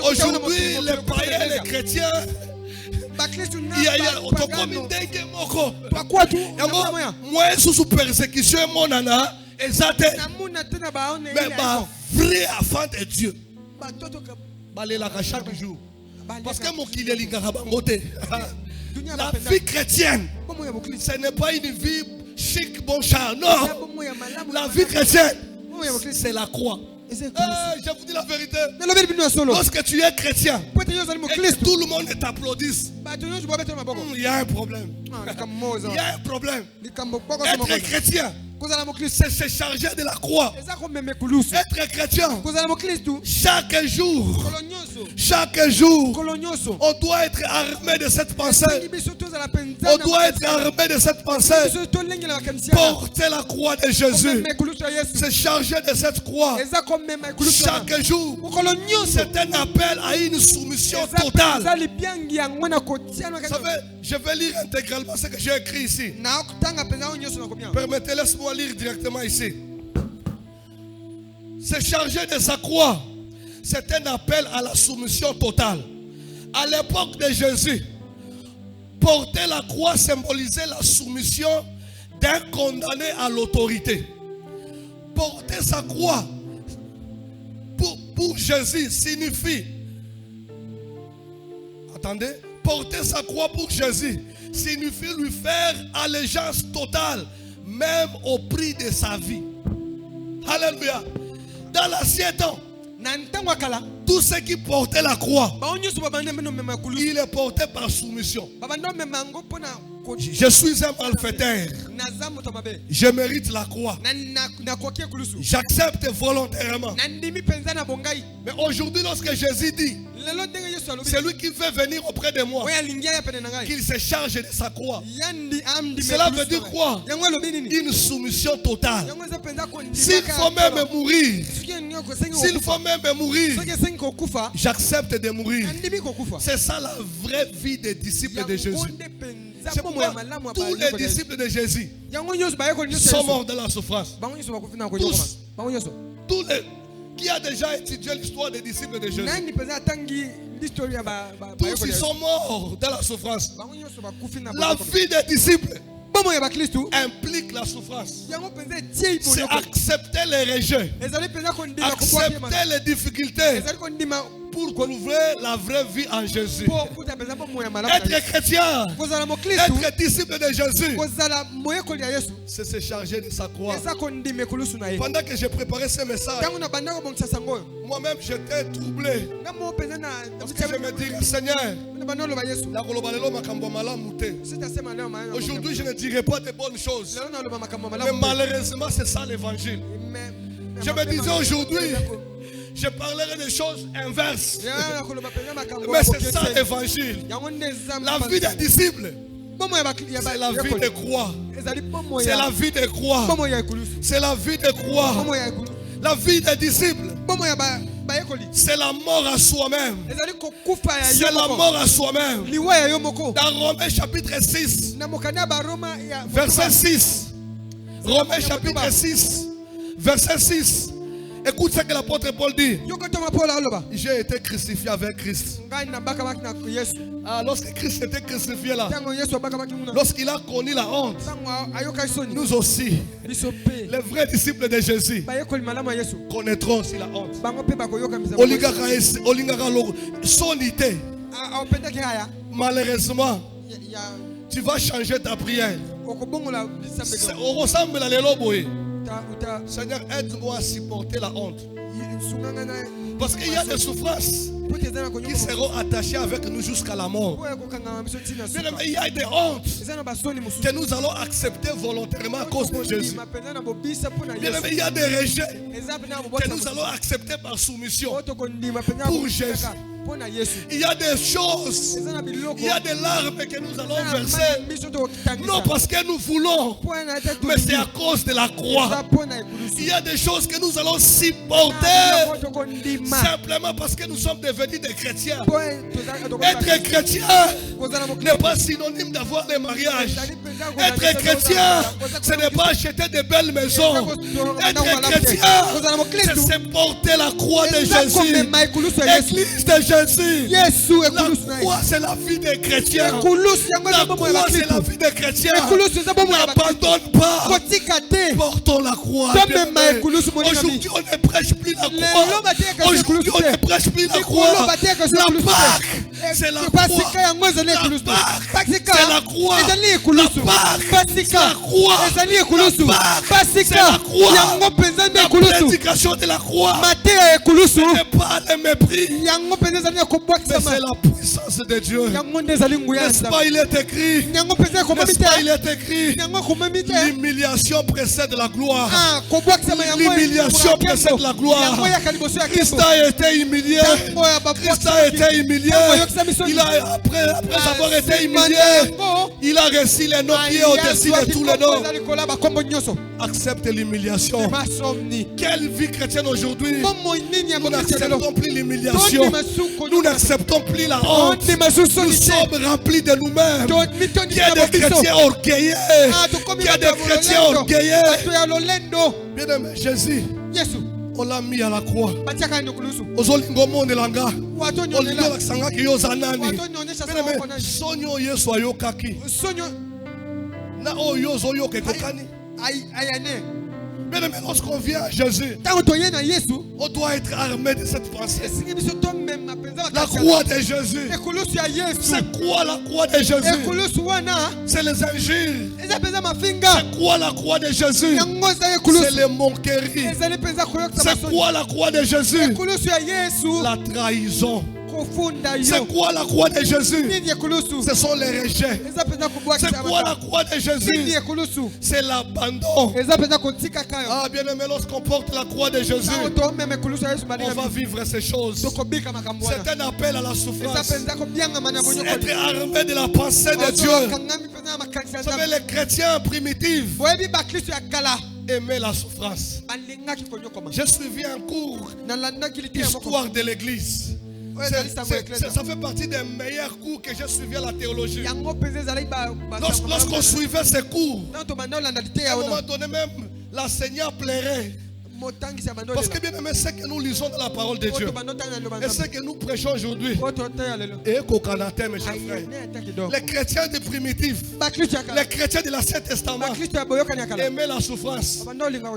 A: Aujourd'hui, les païens et les chrétiens, il y a moi, sous persécution, mon nana, mais vrai enfant de Dieu. Chaque jour. Parce que mon la vie chrétienne, ce n'est pas une vie chic, bon char. Non. La vie chrétienne, c'est la croix. Je vous dis la vérité. Lorsque tu es chrétien et que tout le monde t'applaudisse, il y a un problème. Il y a un problème. Être chrétien, c'est se charger de la croix. Être chrétien, chaque jour, on doit être armé de cette pensée. On doit être armé de cette pensée. Porter la croix de Jésus, se charger de cette croix. Chaque jour, c'est un appel à une soumission totale. Vous savez, je vais lire intégralement ce que j'ai écrit ici. Permettez, laisse-moi lire directement ici. Se charger de sa croix, c'est un appel à la soumission totale. À l'époque de Jésus, porter la croix symbolisait la soumission d'un condamné à l'autorité. Porter sa croix pour Jésus signifie, attendez, porter sa croix pour Jésus signifie lui faire allégeance totale, même au prix de sa vie. Alléluia. Dans l'ancien temps, tous ceux qui portaient la croix, il est porté par soumission. Je suis un malfaiteur. Je mérite la croix. J'accepte volontairement. Mais aujourd'hui, lorsque Jésus dit, c'est lui qui veut venir auprès de moi, qu'il se charge de sa croix. Cela veut dire quoi? Une soumission totale. S'il faut même mourir, j'accepte de mourir. C'est ça la vraie vie des disciples de Jésus. C'est pourquoi tous les disciples de Jésus sont morts dans la souffrance. Tous les qui a déjà étudié l'histoire des disciples de Jésus, tous ils sont morts dans la souffrance. La vie des disciples implique la souffrance. C'est accepter les rejets, accepter les difficultés pour trouver la vraie vie en Jésus. Être chrétien, être disciple de Jésus, c'est se charger de sa croix. Pendant que j'ai préparé ce message, moi-même j'étais troublé. Parce que je me dis, Seigneur, aujourd'hui je ne dirai pas de bonnes choses. Mais malheureusement c'est ça l'évangile. Je me disais aujourd'hui, je parlerai des choses inverses. Mais c'est ça l'évangile. La vie des disciples, c'est la vie de croix. C'est la vie de croix. C'est la vie de croix. La vie des disciples, c'est la mort à soi-même. C'est la mort à soi-même. Dans Romains chapitre 6, verset 6. Romains chapitre 6, verset 6. Écoute ce que l'apôtre Paul dit. J'ai été crucifié avec Christ. Lorsque Christ était crucifié là, lorsqu'il a connu la honte, nous aussi, les vrais disciples de Jésus, connaîtront aussi la honte. Sonité. Malheureusement, tu vas changer ta prière. On ressemble à l'éloboé. Seigneur, aide-moi à supporter la honte. Parce qu'il y a des souffrances qui seront attachées avec nous jusqu'à la mort. Il y a des hontes que nous allons accepter volontairement à cause de Jésus. Il y a des rejets que nous allons accepter par soumission pour Jésus. Il y a des choses, il y a des larmes que nous allons verser, non parce que nous voulons, mais c'est à cause de la croix. Il y a des choses que nous allons supporter simplement parce que nous sommes devenus des chrétiens. Être chrétien n'est pas synonyme d'avoir des mariages. Être chrétien, ce n'est pas acheter de belles maisons. Être chrétien, c'est supporter la croix de Jésus. L'église de Jésus. La croix, c'est la vie des chrétiens. La croix, c'est la vie des chrétiens. N'abandonne pas. Portons la croix. Aujourd'hui, on ne prêche plus la croix. Aujourd'hui, on ne prêche plus la croix. La Pâque c'est la croix. La Pâque, c'est la croix. La Pâque, c'est la croix. La Pâque, c'est la croix. La prédication de la croix. Ce n'est pas le mépris, mais c'est la puissance de Dieu. N'est-ce pas, il est écrit. N'est-ce pas, il est écrit. L'humiliation précède la gloire. L'humiliation précède la gloire. Christ a été humilié. Christ a été humilié. Après avoir été humilié, il a reçu les noms qui est au-dessus de tous les noms. Accepte l'humiliation. Quelle vie chrétienne aujourd'hui? Nous n'acceptons plus l'humiliation. Nous n'acceptons plus la honte. Nous sommes remplis de nous-mêmes. Il y a des chrétiens orgueilleux. Il y a des chrétiens orgueilleux. Bien-aimé, Jésus, on l'a mis à la croix. Bien aimé, lorsqu'on vient à Jésus, on doit être armé de cette pensée. La croix de Jésus. C'est quoi la croix de Jésus? C'est les injures. C'est quoi la croix de Jésus? C'est les moqueries. C'est quoi la croix de Jésus? La trahison. C'est quoi la croix de Jésus? Ce sont les rejets. C'est quoi la croix de Jésus? C'est l'abandon. Ah, bien aimé, lorsqu'on porte la croix de Jésus, on va vivre ces choses. C'est un appel à la souffrance. Être armé de la pensée de Dieu. Vous savez, les chrétiens primitifs aimaient la souffrance. J'ai suivi un cours d'histoire de l'église. Ça fait partie des meilleurs cours que j'ai suivis à la théologie. Lorsqu'on suivait ces cours, à un moment donné même, l'enseignant plairait. Parce que bien aimé, c'est que nous lisons dans la parole de Dieu. Et c'est que nous prêchons aujourd'hui. Et qu'au Canada, mes chers frères, les chrétiens des primitifs, les chrétiens de l'Ancien Testament aimaient la souffrance.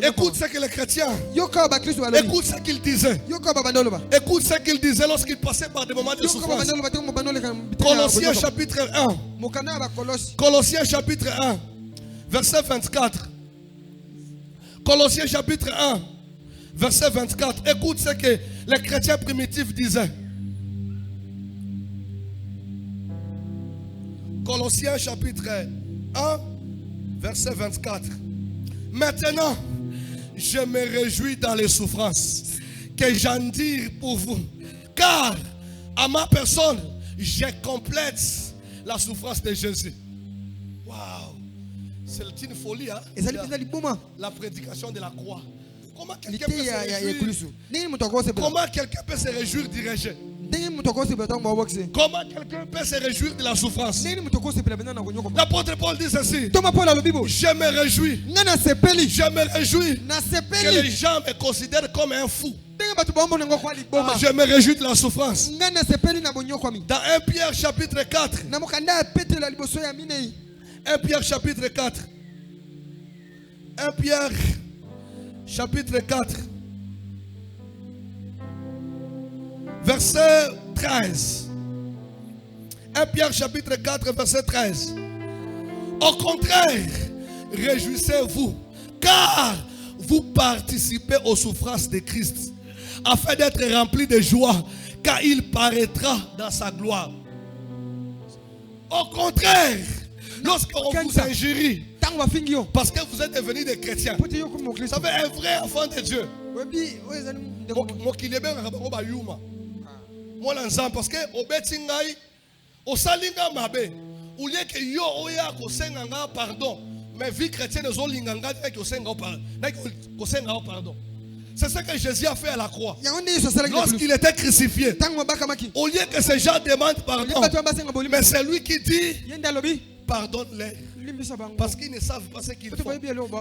A: Écoute ce que les chrétiens, écoute ce qu'ils disaient. Écoute ce qu'ils disaient lorsqu'ils passaient par des moments de souffrance. Colossiens chapitre 1. Colossiens chapitre 1, verset 24. Colossiens chapitre 1, verset 24. Écoute ce que les chrétiens primitifs disaient. Colossiens chapitre 1, verset 24. Maintenant, je me réjouis dans les souffrances que j'endure pour vous. Car à ma personne, je complète la souffrance de Jésus. Waouh! C'est une folie, hein? La prédication de la croix. Comment quelqu'un peut se réjouir du rejet? Comment quelqu'un peut se réjouir de la souffrance? L'apôtre Paul dit ceci: je me réjouis. Je me réjouis que les gens me considèrent comme un fou. Je me réjouis de la souffrance. Dans 1 Pierre chapitre 4. 1 Pierre chapitre 4. 1 Pierre chapitre 4. Verset 13. 1 Pierre chapitre 4 verset 13. Au contraire, réjouissez-vous, car vous participez aux souffrances de Christ, afin d'être remplis de joie, car il paraîtra dans sa gloire. Au contraire, lorsqu'on vous injurie, parce que vous êtes devenus des chrétiens, vous savez, un vrai enfant de Dieu, parce que au salinga mabe, au lieu que yo oya ko senga pardon, mais vie chrétienne aux linganga ko senga pardon. C'est ce que Jésus a fait à la croix. Lorsqu'il était crucifié, au lieu que ces gens demandent pardon, mais c'est lui qui dit pardonne-les, parce qu'ils ne savent pas ce qu'ils font.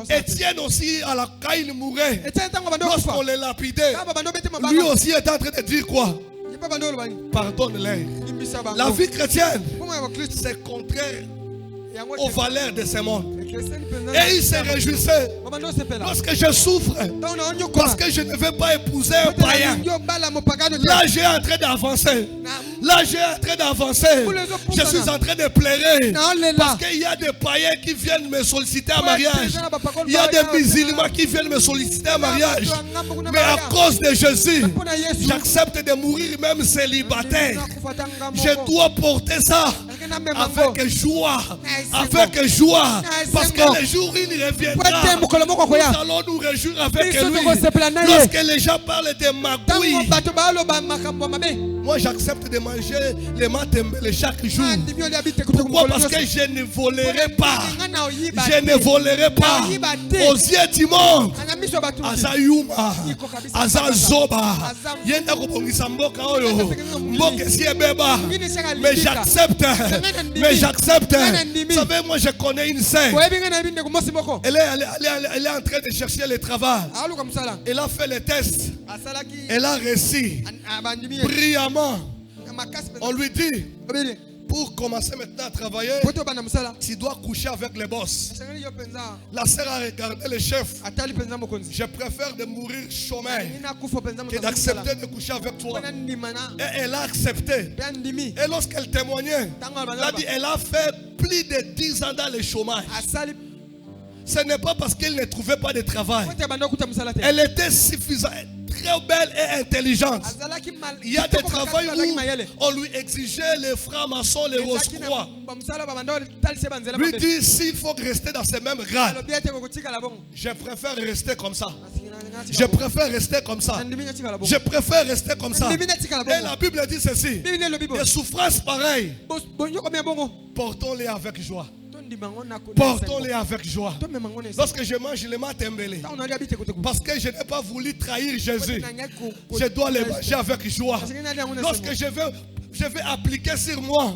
A: Étienne aussi, quand il mourait, lorsqu'on les lapidait, lui aussi est en train de dire quoi? Pardonne-les. La vie chrétienne, c'est contraire aux valeurs de ce monde. Et il se réjouissait. Lorsque je souffre, parce que je ne veux pas épouser un païen. Là, j'ai en train d'avancer. Là, j'ai en train d'avancer. Je suis en train de pleurer. Parce qu'il y a des païens qui viennent me solliciter en mariage. Il y a des musulmans qui viennent me solliciter en mariage. Mais à cause de Jésus, j'accepte de mourir même célibataire. Je dois porter ça avec joie. Avec joie. Parce que le jour où il reviendra, nous allons nous réjouir avec lui. Lorsque les gens parlent de magouille, moi j'accepte de manger les matembele chaque jour. Pourquoi? Parce que je ne volerai pas. Je ne volerai pas aux yeux du monde. Aza yuma, aza zoba, yenda kubongisa mboka oyo, mboka si ebeba. Mais j'accepte. Mais j'accepte. Vous savez, moi je connais une sœur. Elle est en train de chercher le travail. Elle a fait les tests. Elle a réussi. Brillamment. On lui dit, pour commencer maintenant à travailler, tu dois coucher avec les boss. La sœur a regardé le chef. Je préfère de mourir chômeur que d'accepter de coucher avec toi. Et elle a accepté. Et lorsqu'elle témoignait, elle a fait plus de 10 ans dans le chômage. Ce n'est pas parce qu'elle ne trouvait pas de travail. Elle était suffisante, très belle et intelligente. Il y a des travaux où on lui exigeait les francs-maçons, les rose-croix. Lui dit, s'il faut rester dans ces mêmes grades, je préfère rester comme ça. Je préfère rester comme ça. Je préfère rester comme ça. Et la Bible dit ceci. Des souffrances pareilles, portons-les avec joie. Portons-les avec joie. Lorsque je mange les matembele, parce que je n'ai pas voulu trahir Jésus, je dois les manger avec joie. Lorsque je vais appliquer sur moi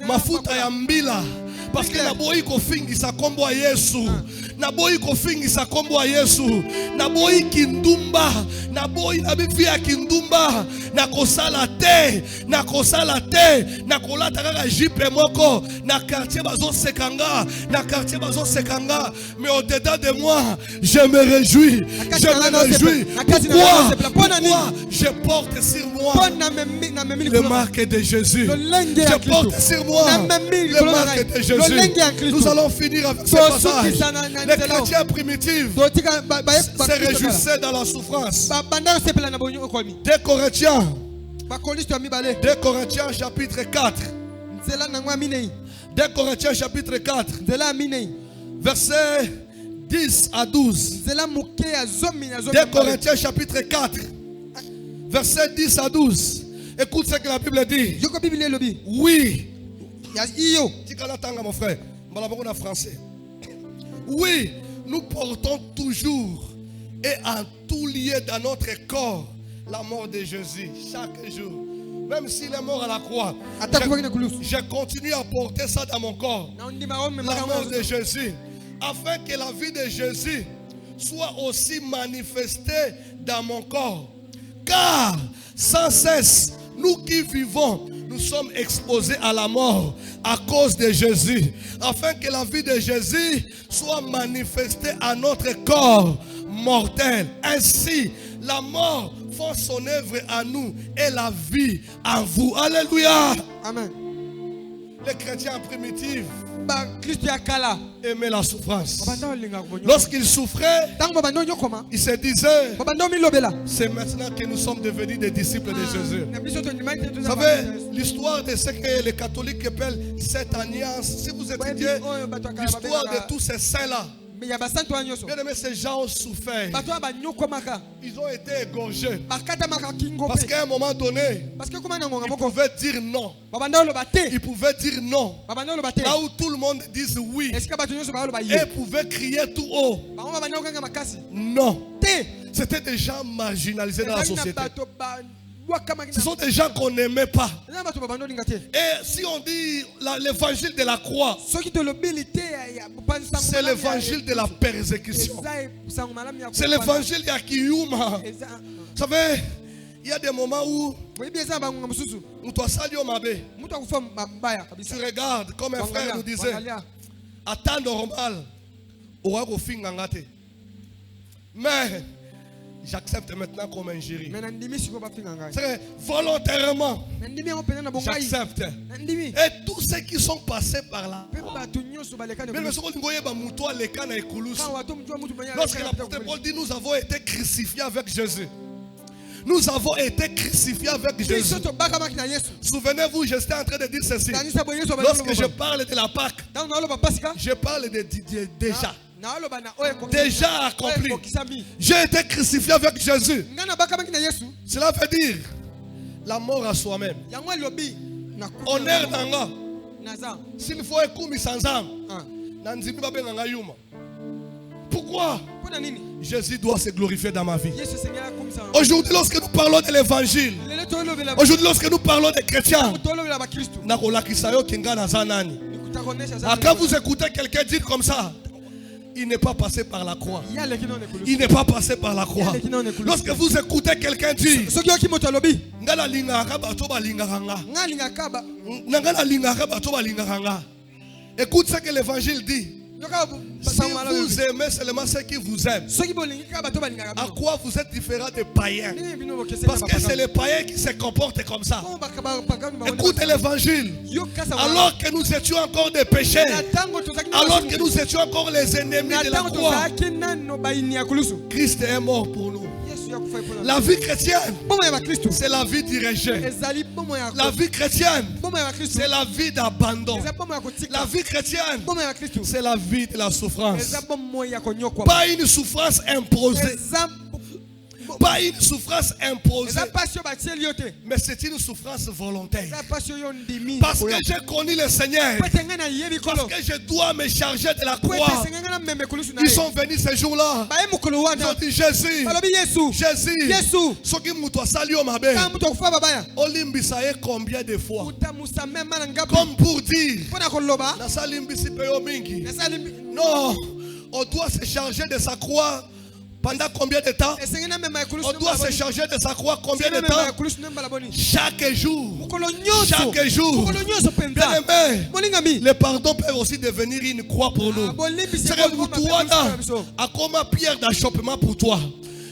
A: ma futa ya mbila, parce que naboyi kofingisa kombo ya Yesu, naboyi kofingisa kombo ya Yesu, naboyi kindumba, naboyi nabifi ya kindumba, nakosala te, nakolata kaka jipe moko, na quartier bazo sekanga, mais au-dedans de moi, je me réjouis. Pourquoi? Je porte sur moi le marque de Jésus. Je porte sur moi le marque de Jésus. Nous allons finir avec ce passage. Les chrétiens primitifs se réjouissaient dans la souffrance. 2 Corinthiens chapitre 4. 2 Corinthiens chapitre 4. Versets 10 à 12. 2 Corinthiens chapitre 4. Versets 10 à 12. Écoute ce que la Bible dit. Oui. Mon frère. Français. Oui, nous portons toujours et en tout lieu dans notre corps la mort de Jésus chaque jour. Même s'il est mort à la croix, je continue à porter ça dans mon corps. La mort de Jésus. Afin que la vie de Jésus soit aussi manifestée dans mon corps. Car sans cesse, nous qui vivons, nous sommes exposés à la mort à cause de Jésus. Afin que la vie de Jésus soit manifestée à notre corps mortel. Ainsi, la mort fait son œuvre à nous et la vie en vous. Alléluia. Amen. Les chrétiens primitifs aimaient la souffrance. Lorsqu'ils souffraient, ils se disaient, c'est maintenant que nous sommes devenus des disciples de Jésus. Vous savez, l'histoire de ce que les catholiques appellent cette alliance, si vous étudiez l'histoire de tous ces saints-là, bien aimé, ces gens ont souffert. Ils ont été égorgés. Parce qu'à un moment donné, ils pouvaient dire non. Ils pouvaient dire non. Là où tout le monde dit oui. Et ils pouvaient crier tout haut. Non. C'était des gens marginalisés dans la société. Ce sont des gens qu'on n'aimait pas. Et si on dit l'évangile de la croix, c'est l'évangile de la persécution. C'est l'évangile de la Kiyuma. Vous savez, il y a des moments où tu regardes, comme un frère nous disait, à temps normal, mais j'accepte maintenant comme un jury. Volontairement, j'accepte. Et tous ceux qui sont passés par là, lorsque l'apôtre Paul dit nous avons été crucifiés avec Jésus. Nous avons été crucifiés avec Jésus. Souvenez-vous, j'étais en train de dire ceci. Lorsque je parle de la Pâque, je parle de déjà. Déjà accompli. J'ai été crucifié avec Jésus. Cela veut dire la mort à soi-même. Honneur d'Anga. S'il faut écouter sans âme, pourquoi Jésus doit se glorifier dans ma vie? Aujourd'hui, lorsque nous parlons de l'évangile, aujourd'hui, lorsque nous parlons des chrétiens, quand vous écoutez quelqu'un dire comme ça, il n'est pas passé par la croix. Il n'est pas passé par la croix. Lorsque vous écoutez quelqu'un dire, écoute ce que l'évangile dit. Si vous aimez seulement ceux qui vous aiment, à quoi vous êtes différent des païens? Parce que c'est les païens qui se comportent comme ça. Écoutez l'évangile. Alors que nous étions encore des pécheurs, alors que nous étions encore les ennemis de la croix, Christ est mort pour nous. La vie chrétienne, c'est la vie dirigée. La vie chrétienne, c'est la vie d'abandon. La vie chrétienne, c'est la vie de la souffrance. Pas une souffrance imposée. Pas une souffrance imposée, mais c'est une souffrance volontaire. Parce que j'ai connu le Seigneur, parce que je dois me charger de la croix. Ils sont venus ce jour-là. Ils ont dit Jésus, Jésus, ce qui m'a sali au mabe, Olimbisaye combien de fois? Comme pour dire, non, on doit se charger de sa croix. Pendant combien de temps? On doit se charger de sa croix combien de temps? Chaque jour. Chaque jour. Bien aimé, le pardon peut aussi devenir une croix pour nous. C'est que pour toi, à comme pierre d'achoppement pour toi.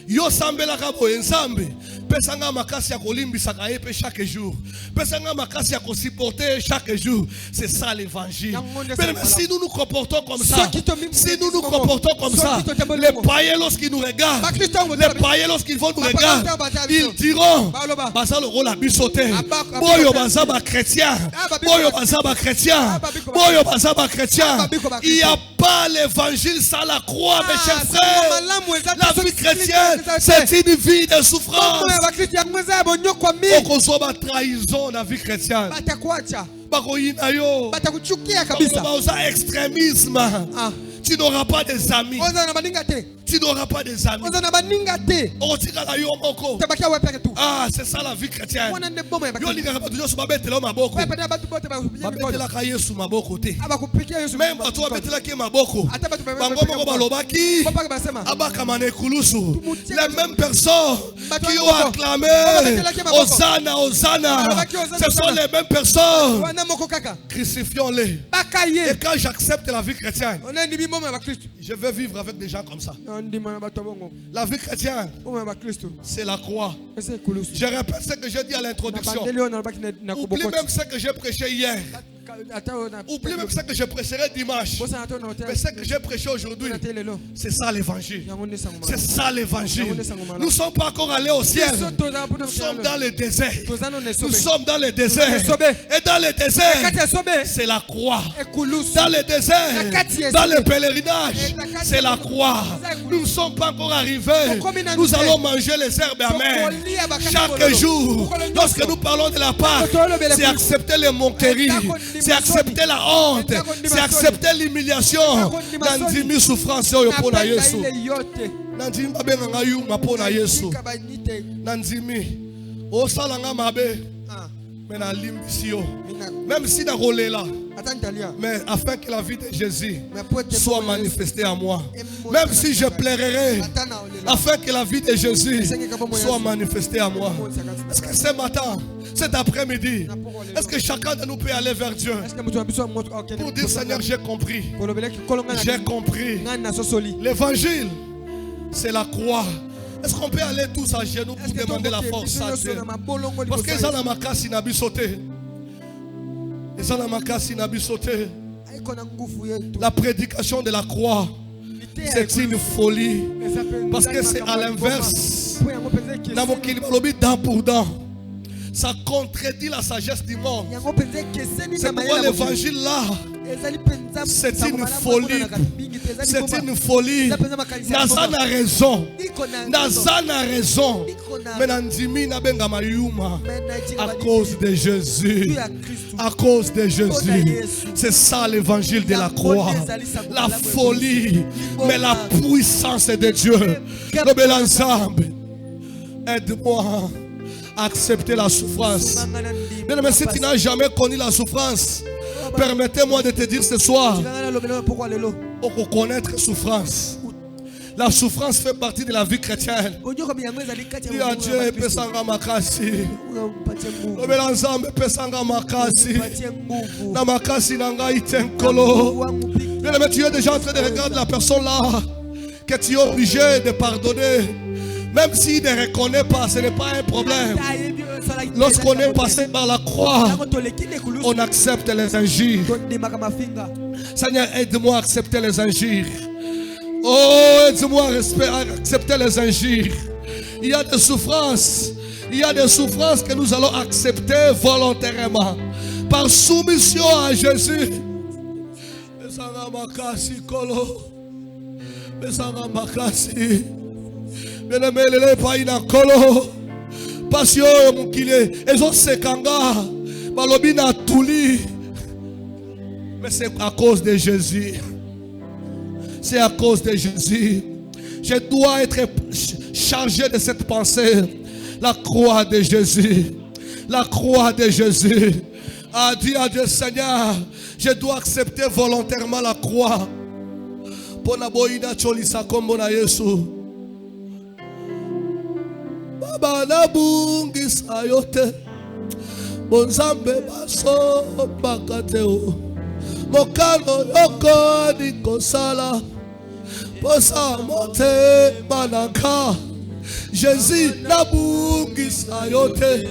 A: Yo sambela kabo ensemble. Pesanga makasi ya kolimbisaka epe chaque jour. Pesanga makasi ya supporter chaque jour. C'est ça l'évangile. Mais si nous nous comportons comme ça, si nous nous comportons comme ça, les païens lorsqu'ils nous regardent, les païens lorsqu'ils vont nous regarder, ils diront Baza le rôle à bisoter. Boyo baza ba chrétien. Boyo baza ba chrétien. Boyo baza ba chrétien. Il n'y a pas l'évangile sans la croix, mes chers frères. La vie chrétienne, c'est une vie de souffrance. On soit ma trahison dans la vie chrétienne. Extrémisme. Tu n'auras pas des amis. Tu n'auras pas des amis. Ah, c'est ça la vie chrétienne. Même toi, les mêmes personnes qui ont acclamé Hosanna, Hosanna, ce sont les mêmes personnes. Crucifions-les. Et quand j'accepte la vie chrétienne, je veux vivre avec des gens comme ça. La vie chrétienne, c'est la croix. Je répète ce que j'ai dit à l'introduction. Oublie même ce que j'ai prêché hier. Oublie même ce que je prêcherai dimanche. Mais ce que j'ai prêché aujourd'hui, c'est ça l'évangile. C'est ça l'évangile. Nous ne sommes pas encore allés au ciel. Nous sommes dans le désert. Nous sommes dans le désert. Et dans le désert, c'est la croix. Dans le désert, dans le pèlerinage, c'est la croix. Nous ne sommes pas encore arrivés. Nous allons manger les herbes amères. Chaque jour, lorsque nous parlons de la Pâque, c'est accepter les moqueries. C'est accepter la honte. C'est accepter l'humiliation. Nandimi souffrance pour na Yesu. Nandimi babenganga yuma pour na Yesu. Nandimi o salanga mabe. Mais na limbisio. Même si na rolela. Mais afin que la vie de Jésus soit manifestée en moi. Même si je plairai, afin que la vie de Jésus soit manifestée en moi. Est-ce que ce matin, cet après-midi, est-ce que chacun de nous peut aller vers Dieu pour dire Seigneur, j'ai compris. J'ai compris. L'évangile, c'est la croix. Est-ce qu'on peut aller tous à genoux pour demander la force à Dieu? Parce que ça n'a pas cassé, n'a pas sauté. La prédication de la croix, c'est une folie. Parce que c'est à l'inverse. Dent pour dent. Ça contredit la sagesse du monde. C'est pourquoi l'évangile là, c'est une folie. C'est une folie. Nazan a raison. Nazan a raison. Mais Nandimi n'a benga mayuma. À cause de Jésus. À cause de Jésus. C'est ça l'évangile de la croix. La folie. Mais la puissance de Dieu. Nous bel ensemble. Aide-moi. Accepter la souffrance. Mais si tu n'as jamais connu la souffrance, permettez-moi de te dire ce soir, pour connaître la souffrance. La souffrance fait partie de la vie chrétienne. Dis à Dieu, pesanga makasi. Lobela nzambe pesanga makasi. Na makasi nanga itenkolo. Mais tu es déjà en train de regarder la personne là que tu es obligé de pardonner. Même s'il ne reconnaît pas, ce n'est pas un problème. Lorsqu'on est passé par la croix, on accepte les injures. Seigneur, aide-moi à accepter les injures. Oh, aide-moi à accepter les injures. Il y a des souffrances. Il y a des souffrances que nous allons accepter volontairement. Par soumission à Jésus. Bien-aimé, les pays na kolo passion mukile ezo sekanga balobi na tuli. Mais c'est à cause de Jésus. C'est à cause de Jésus. Je dois être chargé de cette pensée. La croix de Jésus. La croix de Jésus. A dit à Dieu, Seigneur, je dois accepter volontairement la croix. Pona boina cholisa kombo na Yesu. Baba na bungi sayote bonzambe baso bakateo mokano yoko di kosala posa mote manaka Jésus na bungi sayote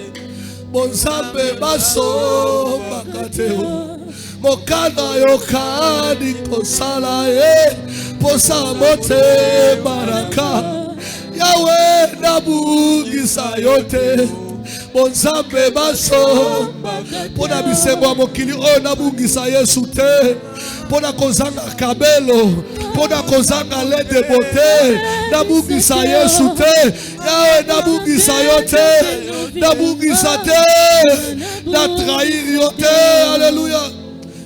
A: bonzambe baso bakateo mokano yoka di kosala posa mote manaka Yahweh nabungisa yote bonzambe baso pona bisembo mokili o nabungisa Yesu te pona kozanga kabelo pona kozanga lede bote nabungisa Yesu te Yahweh nabungisa yote nabungisa te na trahir yote alléluia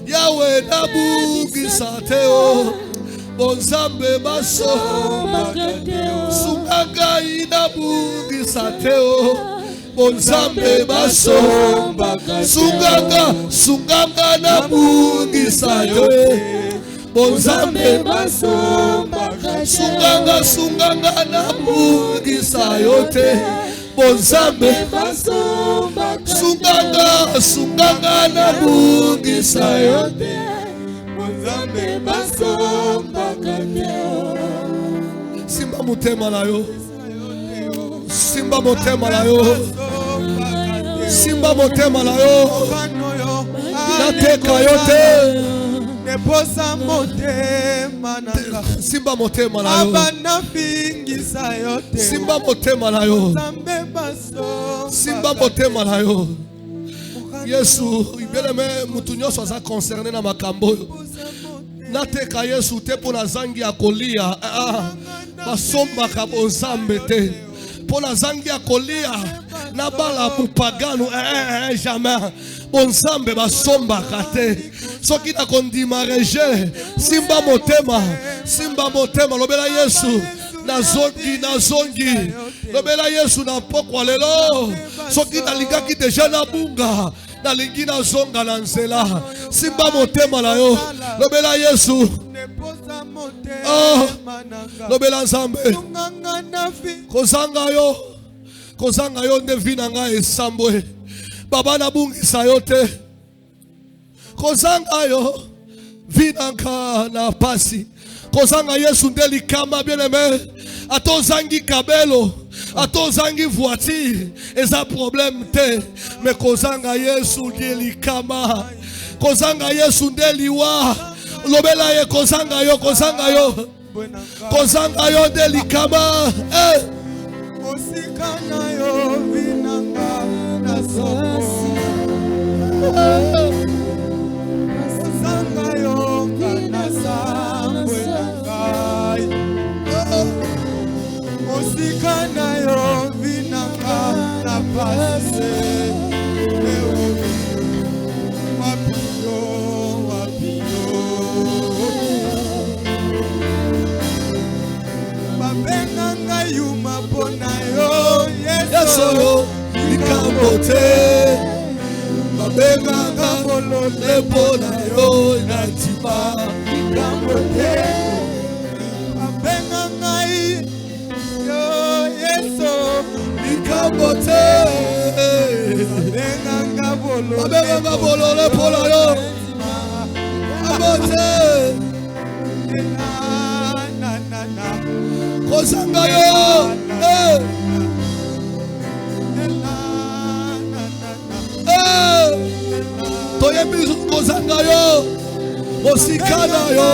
A: Yahweh nabungisa te o bonzambe baso sunganga inabungisa teo bonzambe baso sunganga nabungisa yo bonzambe baso sunganga nabungisa yo te bonzambe baso sunganga nabungisa yo te Simba motema na yo Simba motema na yo Simba motema na yo Nateka yote Neposa motema nanga Simba motema na yo Abana fingisa yote Simba motema na yo Simba motema na yo Yesu, bien-aimé, mutu nyonso aza concerné na makambo oyo. Nateka Yesu te pona zangi ya kolia. Basombaka bonzambe te. Pona zangi ya kolia na bala mupagano jamais. Bonzambe basombaka te. Soki na kondima reje, simba motema lobela Yesu. Nazongi lobela Yesu na pokwa lelo soki nalingaki deja na bunga nalingi nazonga na nzela simba motema na yo lobela Yesu lobela Nzambe kozanga yo nde vi na ngai esambwe baba nabungisa yo te kozanga yo vi na ngai na pasi kozanga Yesu nde likama bien-aimé atozangi kabelo atozangi voiture eza problème te mais kozanga Yesu nde likama kozanga Yesu nde liwa lobela ye kozanga yo nde likama
B: osikana yo vinanga na soko kozanga yo kana sambwe ngai osikana yo vinanga na pase wapio babenanga yuma pona yo Yesu
A: likambote babenanga bolole pona yo natima
B: likambote babenanga yo Yesu
A: likambote
B: babenanga
A: bolole pona yo amote
B: na
A: kozanga yo toyebi kozanga yo osikana yo